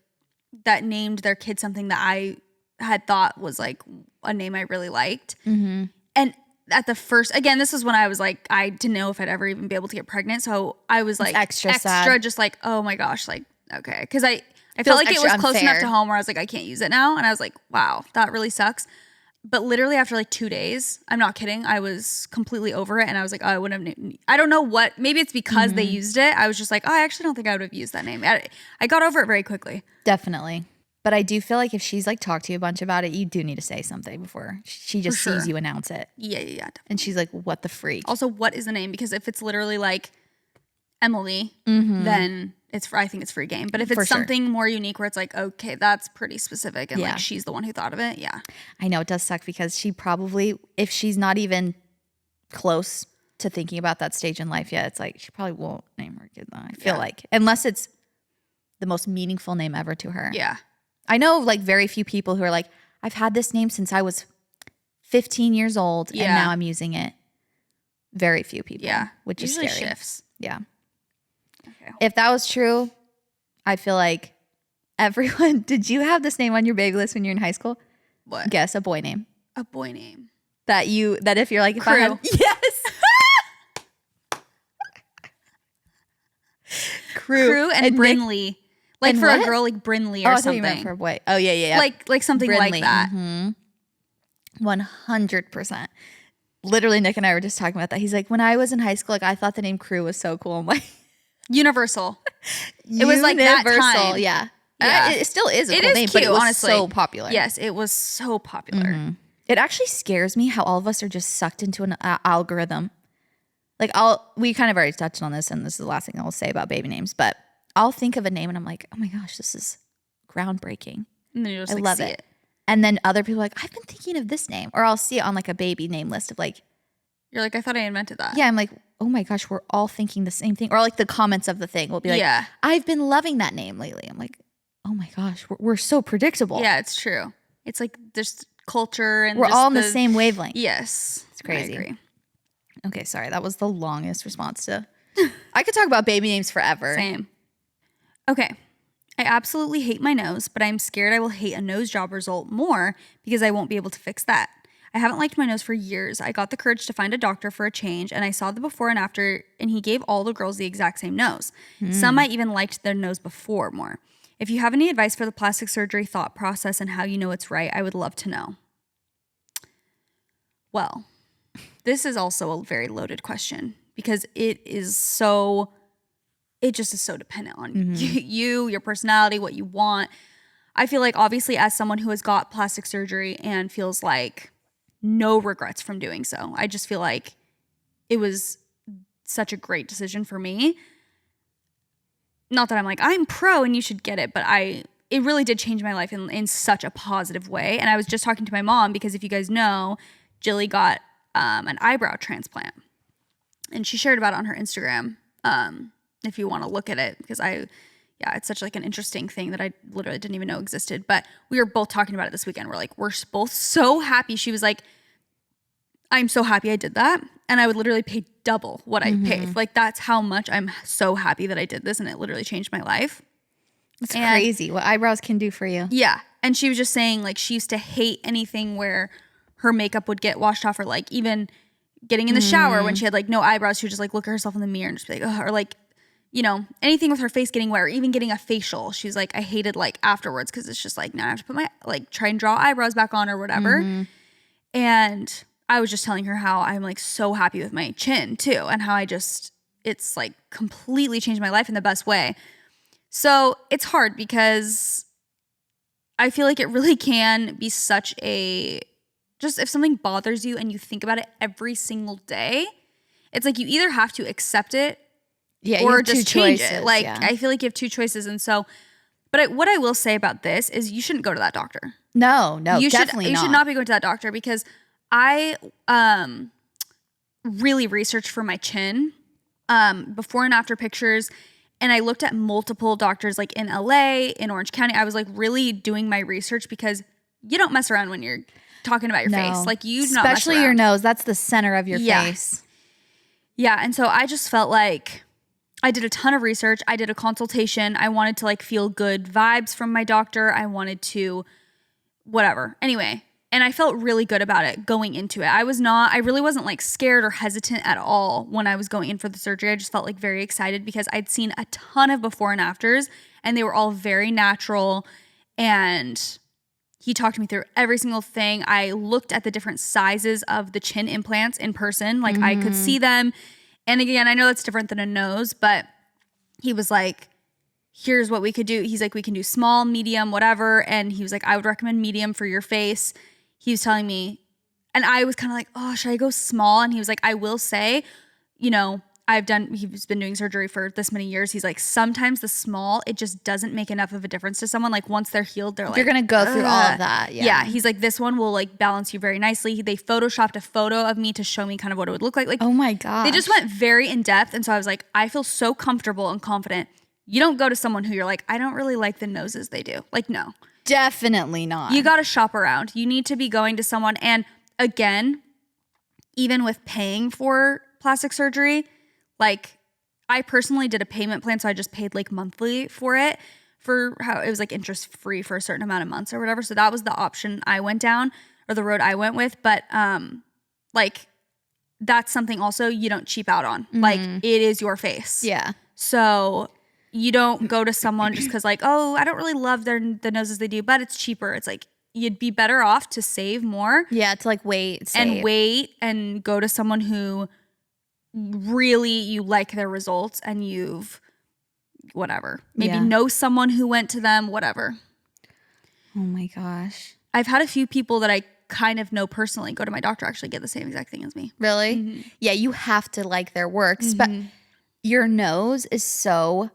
that named their kid something that I had thought was like a name I really liked. Mm-hmm. And at the first, again, this is when I was like, I didn't know if I'd ever even be able to get pregnant. So I was like extra sad. Just like, oh my gosh, like, okay. Because I felt like it was close enough to home where I was like, I can't use it now. And I was like, wow, that really sucks. But literally after like 2 days, I'm not kidding, I was completely over it. And I was like, oh, I wouldn't have, I don't know what, maybe it's because they used it. I was just like, oh, I actually don't think I would have used that name. I got over it very quickly. Definitely. But I do feel like if she's like talked to you a bunch about it, you do need to say something before she just sees you announce it. Yeah. Definitely. And she's like, what the freak? Also, what is the name? Because if it's literally like Emily, then I think it's free game. But if it's something more unique where it's like, okay, that's pretty specific, and like she's the one who thought of it, I know it does suck, because she probably, if she's not even close to thinking about that stage in life yet. It's like she probably won't name her kid that. I feel like, unless it's the most meaningful name ever to her. Yeah. I know like very few people who are like, I've had this name since I was 15 years old and now I'm using it. Very few people. Yeah. Which usually is scary. Shifts. Yeah. Okay. If that was true, I feel like everyone, did you have this name on your baby list when you're in high school? What? Guess a boy name. A boy name. That if you're like, if Crew. I had, yes. Crew and Brinley. Like and for what? a girl, like Brinley or I something. thought you meant for a boy. Oh, yeah. Like something Brinley. like that. 100%. Literally, Nick and I were just talking about that. He's like, when I was in high school, like I thought the name Crew was so cool. I'm like, Universal. It was like that time. Yeah. It still is a it cool is name, cute, but it was honestly. so popular. Yes, it was so popular. It actually scares me how all of us are just sucked into an algorithm. Like we kind of already touched on this, and this is the last thing I'll say about baby names, but I'll think of a name and I'm like, oh my gosh, this is groundbreaking. And then you just I love it. And then other people are like, I've been thinking of this name. Or I'll see it on like a baby name list of like. You're like, I thought I invented that. Yeah, I'm like, oh my gosh, we're all thinking the same thing. Or like the comments of the thing will be like, I've been loving that name lately. I'm like, oh my gosh, we're so predictable. Yeah, it's true. It's like there's culture and we're all on the same wavelength. Yes. It's crazy. I agree. Okay, sorry. That was the longest response to. I could talk about baby names forever. Same. Okay. I absolutely hate my nose, but I'm scared I will hate a nose job result more because I won't be able to fix that. I haven't liked my nose for years. I got the courage to find a doctor for a change, and I saw the before and after, and he gave all the girls the exact same nose. Some I even liked their nose before more. If you have any advice for the plastic surgery thought process and how you know it's right, I would love to know. Well, this is also a very loaded question because it just is so dependent on you, your personality, what you want. I feel like obviously as someone who has got plastic surgery and feels like no regrets from doing so, I just feel like it was such a great decision for me. Not that I'm like, I'm pro and you should get it, but it really did change my life in such a positive way. And I was just talking to my mom because if you guys know, Jilly got an eyebrow transplant. And she shared about it on her Instagram. If you want to look at it, because it's such like an interesting thing that I literally didn't even know existed. But we were both talking about it this weekend. We're like, we're both so happy. She was like, I'm so happy I did that. And I would literally pay double what I paid. Like that's how much I'm so happy that I did this. And it literally changed my life. It's crazy what eyebrows can do for you. Yeah. And she was just saying like she used to hate anything where her makeup would get washed off or like even getting in the shower when she had like no eyebrows. She would just like look at herself in the mirror and just be like, ugh, or like, you know, anything with her face getting wet or even getting a facial. She's like, I hated like afterwards because it's just like now I have to put my like try and draw eyebrows back on or whatever. And I was just telling her how I'm like so happy with my chin too and how it's like completely changed my life in the best way. So it's hard because I feel like it really can be such a, just if something bothers you and you think about it every single day, it's like you either have to accept it or just change it. Like I feel like you have two choices. And so, but what I will say about this is you shouldn't go to that doctor. No, you definitely you should not be going to that doctor because I really researched for my chin before and after pictures. And I looked at multiple doctors like in LA, in Orange County. I was like really doing my research because you don't mess around when you're talking about your face. Like you do not mess around. Especially your nose. That's the center of your face. Yeah. And so I just felt like I did a ton of research. I did a consultation. I wanted to like feel good vibes from my doctor. I wanted to whatever. Anyway. And I felt really good about it going into it. I really wasn't like scared or hesitant at all when I was going in for the surgery. I just felt like very excited because I'd seen a ton of before and afters and they were all very natural. And he talked me through every single thing. I looked at the different sizes of the chin implants in person. Like I could see them. And again, I know that's different than a nose, but he was like, here's what we could do. He's like, we can do small, medium, whatever. And he was like, I would recommend medium for your face. He was telling me, and I was kind of like, oh, should I go small? And he was like, I will say, you know, he's been doing surgery for this many years. He's like, sometimes the small, it just doesn't make enough of a difference to someone. Like once they're healed, they're like, you're going to go through all of that. Yeah. He's like, this one will like balance you very nicely. They photoshopped a photo of me to show me kind of what it would look like. Like, oh my God. They just went very in depth. And so I was like, I feel so comfortable and confident. You don't go to someone who you're like, I don't really like the noses they do. Like, no. Definitely not. You got to shop around. You need to be going to someone. And again, even with paying for plastic surgery, like I personally did a payment plan. So I just paid like monthly for it, for how it was like interest free for a certain amount of months or whatever. So that was the option I went down, or the road I went with. But like that's something also you don't cheap out on. Like it is your face. Yeah. So you don't go to someone just because like, oh, I don't really love the noses they do, but it's cheaper. It's like you'd be better off to save more. Yeah, to like wait and go to someone who really you like their results and you've whatever. Maybe know someone who went to them, whatever. Oh my gosh. I've had a few people that I kind of know personally go to my doctor actually get the same exact thing as me. Really? Mm-hmm. Yeah, you have to like their works, but your nose is so...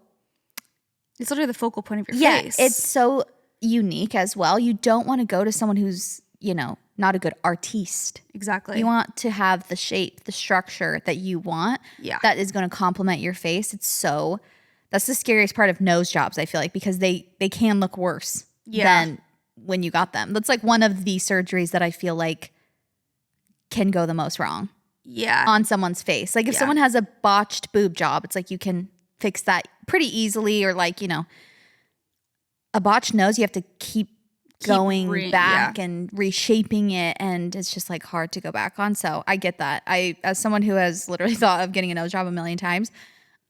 It's literally the focal point of your face. Yeah, it's so unique as well. You don't want to go to someone who's, you know, not a good artiste. Exactly. You want to have the shape, the structure that you want that is going to complement your face. That's the scariest part of nose jobs, I feel like, because they can look worse than when you got them. That's like one of the surgeries that I feel like can go the most wrong. Yeah. On someone's face. Like if someone has a botched boob job, it's like you can fix that pretty easily, or like, you know, a botched nose, you have to keep going back and reshaping it, and it's just like hard to go back on. So I get that. As someone who has literally thought of getting a nose job a million times,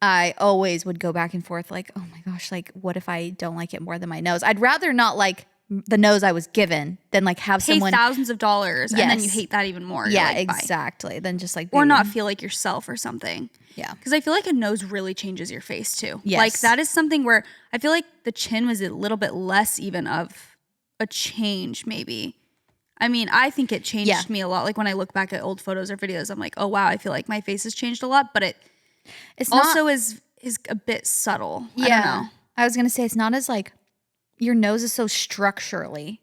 I always would go back and forth like, oh my gosh, like what if I don't like it more than my nose? I'd rather not like the nose I was given than like have pay someone thousands of dollars and then you hate that even more. Yeah, like, exactly. Then just like or not feel like yourself or something. Yeah. Because I feel like a nose really changes your face too. Yes. Like that is something where I feel like the chin was a little bit less even of a change maybe. I mean, I think it changed me a lot. Like when I look back at old photos or videos, I'm like, oh wow, I feel like my face has changed a lot, but it's also is a bit subtle. Yeah. I don't know. I was going to say it's not as like your nose is so structurally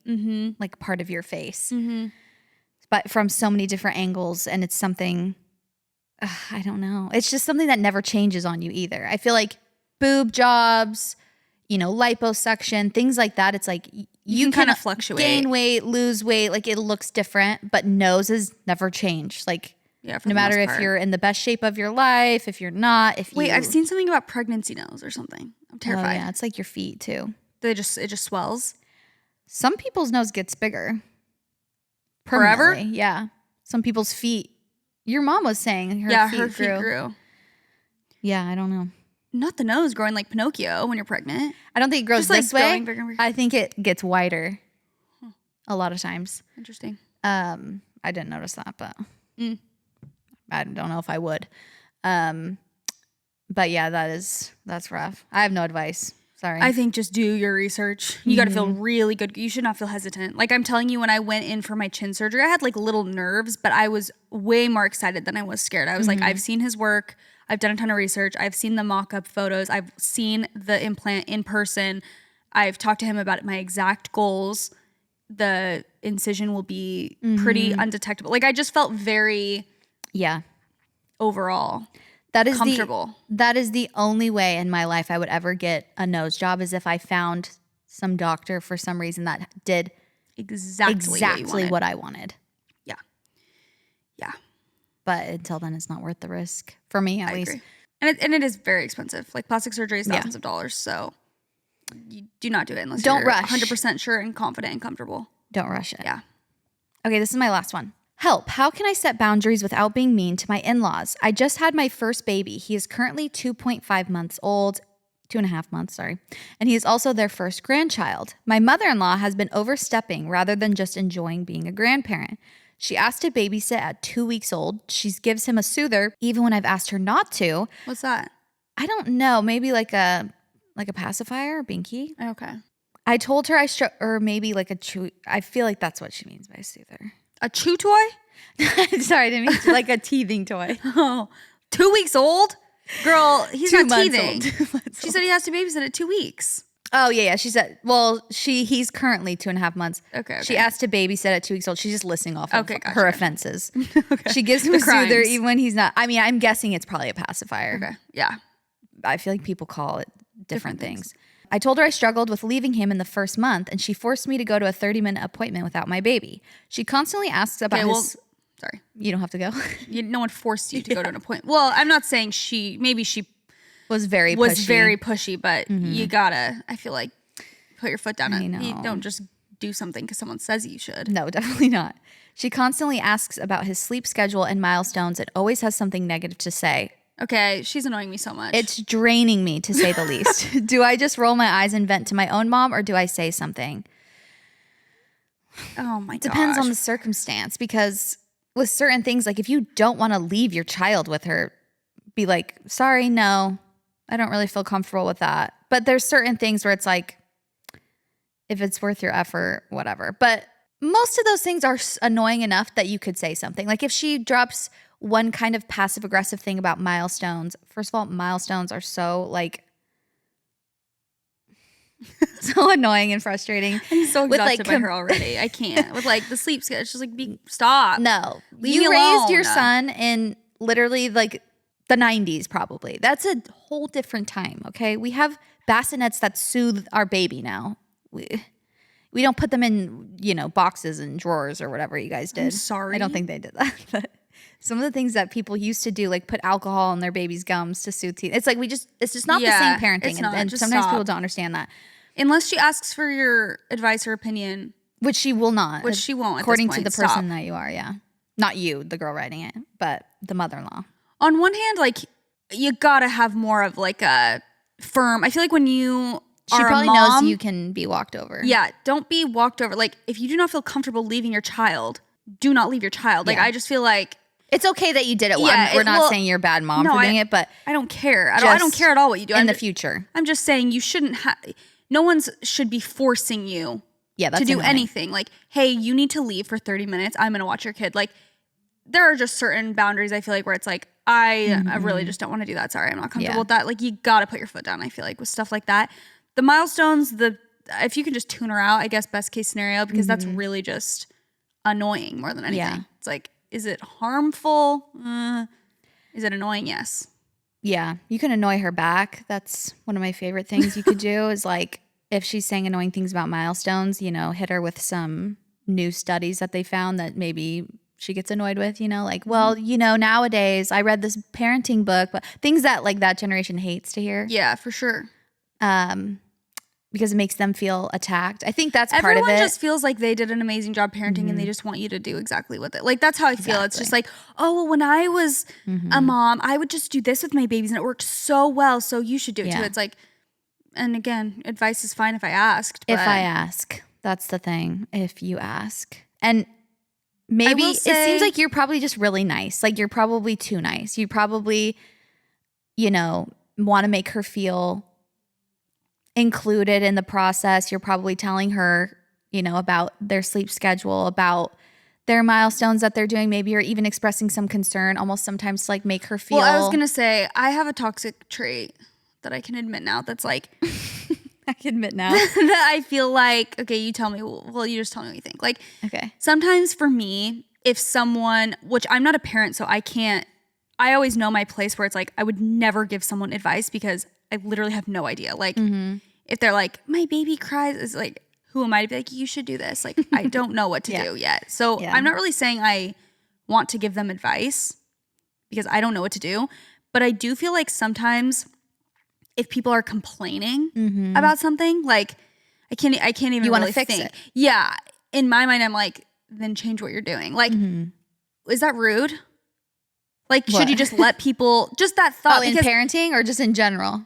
like part of your face, but from so many different angles, and it's something, I don't know. It's just something that never changes on you either. I feel like boob jobs, you know, liposuction, things like that. It's like you can kind of fluctuate, gain weight, lose weight. Like it looks different, but noses never change. Like no matter if you're in the best shape of your life, if you're not, I've seen something about pregnancy nose or something. I'm terrified. Oh, yeah, it's like your feet too. It just swells. Some people's nose gets bigger. Forever? Yeah. Some people's feet. Your mom was saying her feet grew. Yeah, I don't know. Not the nose growing like Pinocchio when you're pregnant. I don't think it grows this way. Bigger and bigger. I think it gets wider a lot of times. Interesting. I didn't notice that, but I don't know if I would. But yeah, that's rough. I have no advice. Sorry. I think just do your research. You got to feel really good. You should not feel hesitant. Like I'm telling you, when I went in for my chin surgery, I had like little nerves, but I was way more excited than I was scared. I was like, I've seen his work. I've done a ton of research. I've seen the mock-up photos. I've seen the implant in person. I've talked to him about my exact goals. The incision will be pretty undetectable. Like I just felt very overall comfortable. That is the only way in my life I would ever get a nose job, is if I found some doctor for some reason that did exactly what I wanted. Yeah. Yeah. But until then, it's not worth the risk for me, at least. Agree. And it is very expensive. Like plastic surgery is thousands of dollars. So you do not do it unless you're rush. 100% sure and confident and comfortable. Don't rush it. Yeah. Okay, this is my last one. Help. How can I set boundaries without being mean to my in-laws? I just had my first baby. He is currently 2.5 months old. 2.5 months, sorry. And he is also their first grandchild. My mother-in-law has been overstepping rather than just enjoying being a grandparent. She asked to babysit at 2 weeks old. She gives him a soother even when I've asked her not to. What's that? I don't know. Maybe like a pacifier or binky. Okay. I told her or maybe like a chew. I feel like that's what she means by soother. A chew toy? Sorry, I didn't mean like a teething toy. Oh, 2 weeks old? Girl, he's 2 not months teething. old. 2 months She old. said he has to babysit at 2 weeks. Oh yeah. She said, well, he's currently 2.5 months. Okay. She asked to babysit at 2 weeks old. She's just listing off of her offenses. Okay. She gives him a soother even when he's not. I mean, I'm guessing it's probably a pacifier. Okay. Yeah. I feel like people call it different things. I told her I struggled with leaving him in the first month, and she forced me to go to a 30-minute appointment without my baby. She constantly asks about his. Sorry. You don't have to go. No one forced you to go to an appointment. Well, I'm not saying she was very pushy, but you gotta, I feel like, put your foot down. You don't just do something because someone says you should. No, definitely not. She constantly asks about his sleep schedule and milestones and always has something negative to say. Okay, she's annoying me so much. It's draining me, to say the least. Do I just roll my eyes and vent to my own mom, or do I say something? Oh my god. Depends on the circumstance, because with certain things, like if you don't want to leave your child with her, be like, sorry, no, I don't really feel comfortable with that. But there's certain things where it's like, if it's worth your effort, whatever. But most of those things are annoying enough that you could say something. Like if she drops one kind of passive aggressive thing about milestones. First of all, milestones are so like so annoying and frustrating. I'm so exhausted by her already. I can't. With like the sleep schedule, it's just like stop. No. Leave you me alone. Raised your son in literally like the 90s probably. That's a whole different time, okay? We have bassinets that soothe our baby now. We don't put them in, boxes and drawers or whatever you guys did. I'm sorry. I don't think they did that. But some of the things that people used to do, like put alcohol in their baby's gums to soothe teeth. It's like it's just not the same parenting. It's not. And sometimes people don't understand that. Unless she asks for your advice or opinion. Which she will not. Which she won't, according to the person that you are, yeah. Not you, the girl writing it, but the mother-in-law. On one hand, like, you gotta have more of like a firm, I feel like when you She are probably a mom, knows you can be walked over. Yeah, don't be walked over. Like, if you do not feel comfortable leaving your child, do not leave your child. Like, Yeah. I just feel like it's okay that you did it. Yeah, we're not saying you're a bad mom for doing it, but I don't care. I don't care at all what you do. In the future. I'm just saying you shouldn't have, no one should be forcing you that's to do annoying. anything. Like, hey, you need to leave for 30 minutes. I'm going to watch your kid. Like, there are just certain boundaries, I feel like, where it's like, I really just don't want to do that. Sorry, I'm not comfortable with that. Like, you got to put your foot down, I feel like, with stuff like that. The milestones, if you can just tune her out, I guess, best case scenario, because that's really just annoying more than anything. Yeah. It's like, is it harmful? Is it annoying? Yes. Yeah, you can annoy her back. That's one of my favorite things you could do is like if she's saying annoying things about milestones, hit her with some new studies that they found that maybe she gets annoyed with, like, well, nowadays I read this parenting book, but things that like that generation hates to hear. Yeah, for sure. Because it makes them feel attacked. I think that's part of it. Everyone just feels like they did an amazing job parenting and they just want you to do exactly what like, that's how I feel. Exactly. It's just like, oh, well, when I was a mom, I would just do this with my babies and it worked so well. So you should do it too. It's like, and again, advice is fine if I asked. But if I ask, that's the thing. If you ask. And maybe it seems like you're probably just really nice. Like you're probably too nice. You probably, want to make her feel included in the process. You're probably telling her, about their sleep schedule, about their milestones that they're doing. Maybe you're even expressing some concern, almost sometimes to like make her feel. Well, I was going to say, I have a toxic trait that I can admit now. That's like, I can admit now that I feel like, okay, you tell me, well, you just tell me what you think. Like, okay. Sometimes for me, if someone, which I'm not a parent, so I always know my place where it's like, I would never give someone advice because I literally have no idea. Like, if they're like, my baby cries, it's like, who am I to be like, you should do this? Like, I don't know what to do yet. So I'm not really saying I want to give them advice because I don't know what to do. But I do feel like sometimes if people are complaining about something, like I can't even you really want to fix think. it. Yeah. In my mind, I'm like, then change what you're doing. Like, is that rude? Like, should you just let people, just that thought. Oh, in parenting or just in general?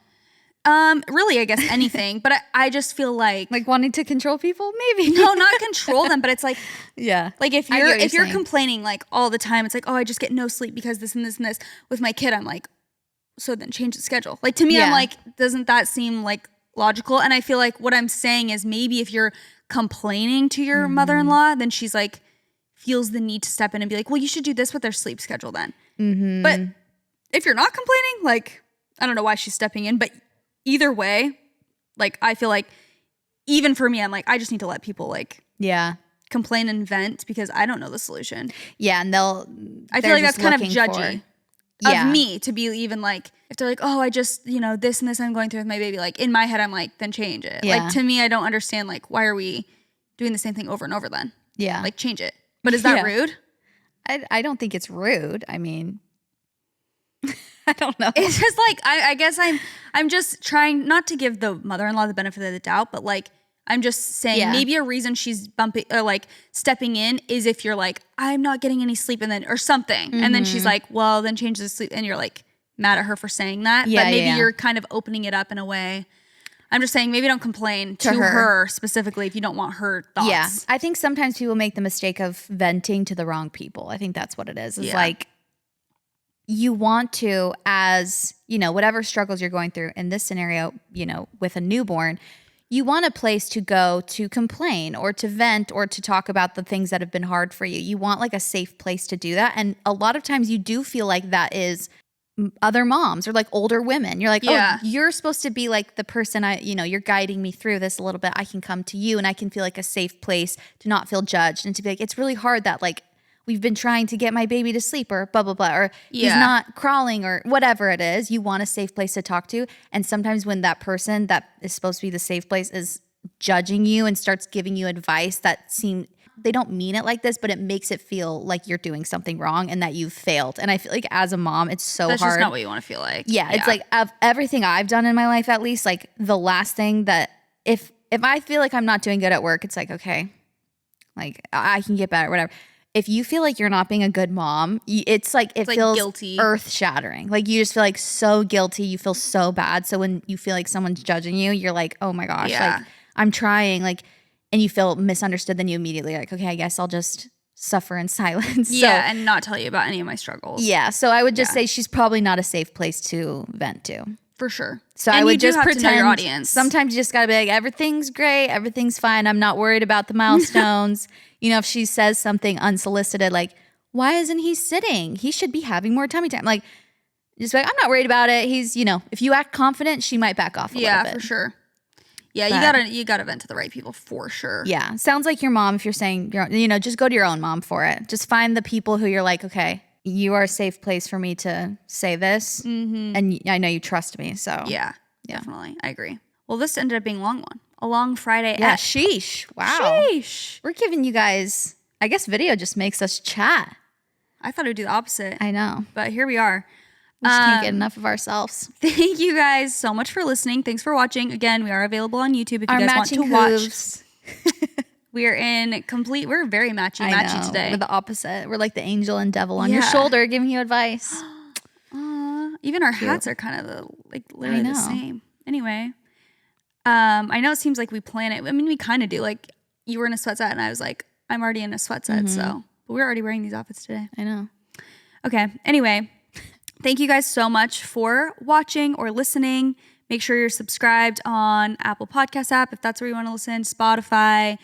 Really, I guess anything, but I just feel like wanting to control people, maybe. No, not control them, but it's like, yeah, like if you're complaining like all the time, it's like, oh, I just get no sleep because this and this and this. With my kid, I'm like, so then change the schedule. Like to me, I'm like, doesn't that seem like logical? And I feel like what I'm saying is maybe if you're complaining to your mother-in-law, then she's like feels the need to step in and be like, well, you should do this with their sleep schedule then. But if you're not complaining, like, I don't know why she's stepping in, but either way, like, I feel like even for me, I'm like, I just need to let people like complain and vent because I don't know the solution. Yeah, and I feel like that's kind of judgy of me to be even like, if they're like, oh, I just, this and this I'm going through with my baby. Like in my head, I'm like, then change it. Yeah. Like to me, I don't understand like, why are we doing the same thing over and over then? Yeah. Like change it. But is that rude? I don't think it's rude. I mean, I don't know. It's just like, I guess I'm just trying not to give the mother-in-law the benefit of the doubt, but like, I'm just saying maybe a reason she's bumping or like stepping in is if you're like, I'm not getting any sleep and then, or something. Mm-hmm. And then she's like, well, then change the sleep. And you're like mad at her for saying that. Yeah, but maybe you're kind of opening it up in a way. I'm just saying maybe don't complain to her specifically if you don't want her thoughts. Yeah. I think sometimes people make the mistake of venting to the wrong people. I think that's what it is. It's like, you want to, as, whatever struggles you're going through in this scenario, with a newborn, you want a place to go to complain or to vent or to talk about the things that have been hard for you. You want like a safe place to do that. And a lot of times you do feel like that is other moms or like older women. You're like, oh, you're supposed to be like the person you're guiding me through this a little bit. I can come to you and I can feel like a safe place to not feel judged and to be like, it's really hard that like, we've been trying to get my baby to sleep or blah, blah, blah, or he's not crawling or whatever it is. You want a safe place to talk to. And sometimes when that person that is supposed to be the safe place is judging you and starts giving you advice that they don't mean it like this, but it makes it feel like you're doing something wrong and that you've failed. And I feel like as a mom, it's so hard. That's just not what you want to feel like. Yeah. It's like of everything I've done in my life, at least, like the last thing that if I feel like I'm not doing good at work, it's like, okay, like I can get better, whatever. If you feel like you're not being a good mom, it's like it feels guilty, earth-shattering. Like you just feel like so guilty. You feel so bad. So when you feel like someone's judging you, you're like, oh my gosh, like I'm trying, like, and you feel misunderstood. Then you immediately like, okay, I guess I'll just suffer in silence. Yeah, and not tell you about any of my struggles. Yeah, so I would just say she's probably not a safe place to vent to. For sure. So and I would just have pretend to know your audience. Sometimes you just gotta be like, everything's great, everything's fine. I'm not worried about the milestones. If she says something unsolicited, like, why isn't he sitting? He should be having more tummy time. Like, just like, I'm not worried about it. He's, if you act confident, she might back off a little bit. Yeah, for sure. Yeah, you gotta vent to the right people for sure. Yeah, sounds like your mom. If you're saying, just go to your own mom for it. Just find the people who you're like, okay, you are a safe place for me to say this, and I know you trust me. So yeah, definitely, I agree. Well, this ended up being a long one. A long Friday. Yeah, sheesh. Wow. Sheesh. We're giving you guys, I guess video just makes us chat. I thought it would do the opposite. I know. But here we are. We just can't get enough of ourselves. Thank you guys so much for listening. Thanks for watching. Again, we are available on YouTube if you guys want to watch. We're very matchy today. We're the opposite. We're like the angel and devil on your shoulder giving you advice. Even our hats are kind of literally the same. Anyway. I know it seems like we plan it. I mean, we kind of do. Like, you were in a sweat set, and I was like, I'm already in a sweat set, but we're already wearing these outfits today. I know. Okay. Anyway, thank you guys so much for watching or listening. Make sure you're subscribed on Apple Podcast app if that's where you want to listen, Spotify,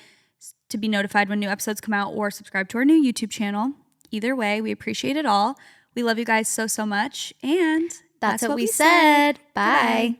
to be notified when new episodes come out, or subscribe to our new YouTube channel. Either way, we appreciate it all. We love you guys so, so much. And that's what we said. Bye.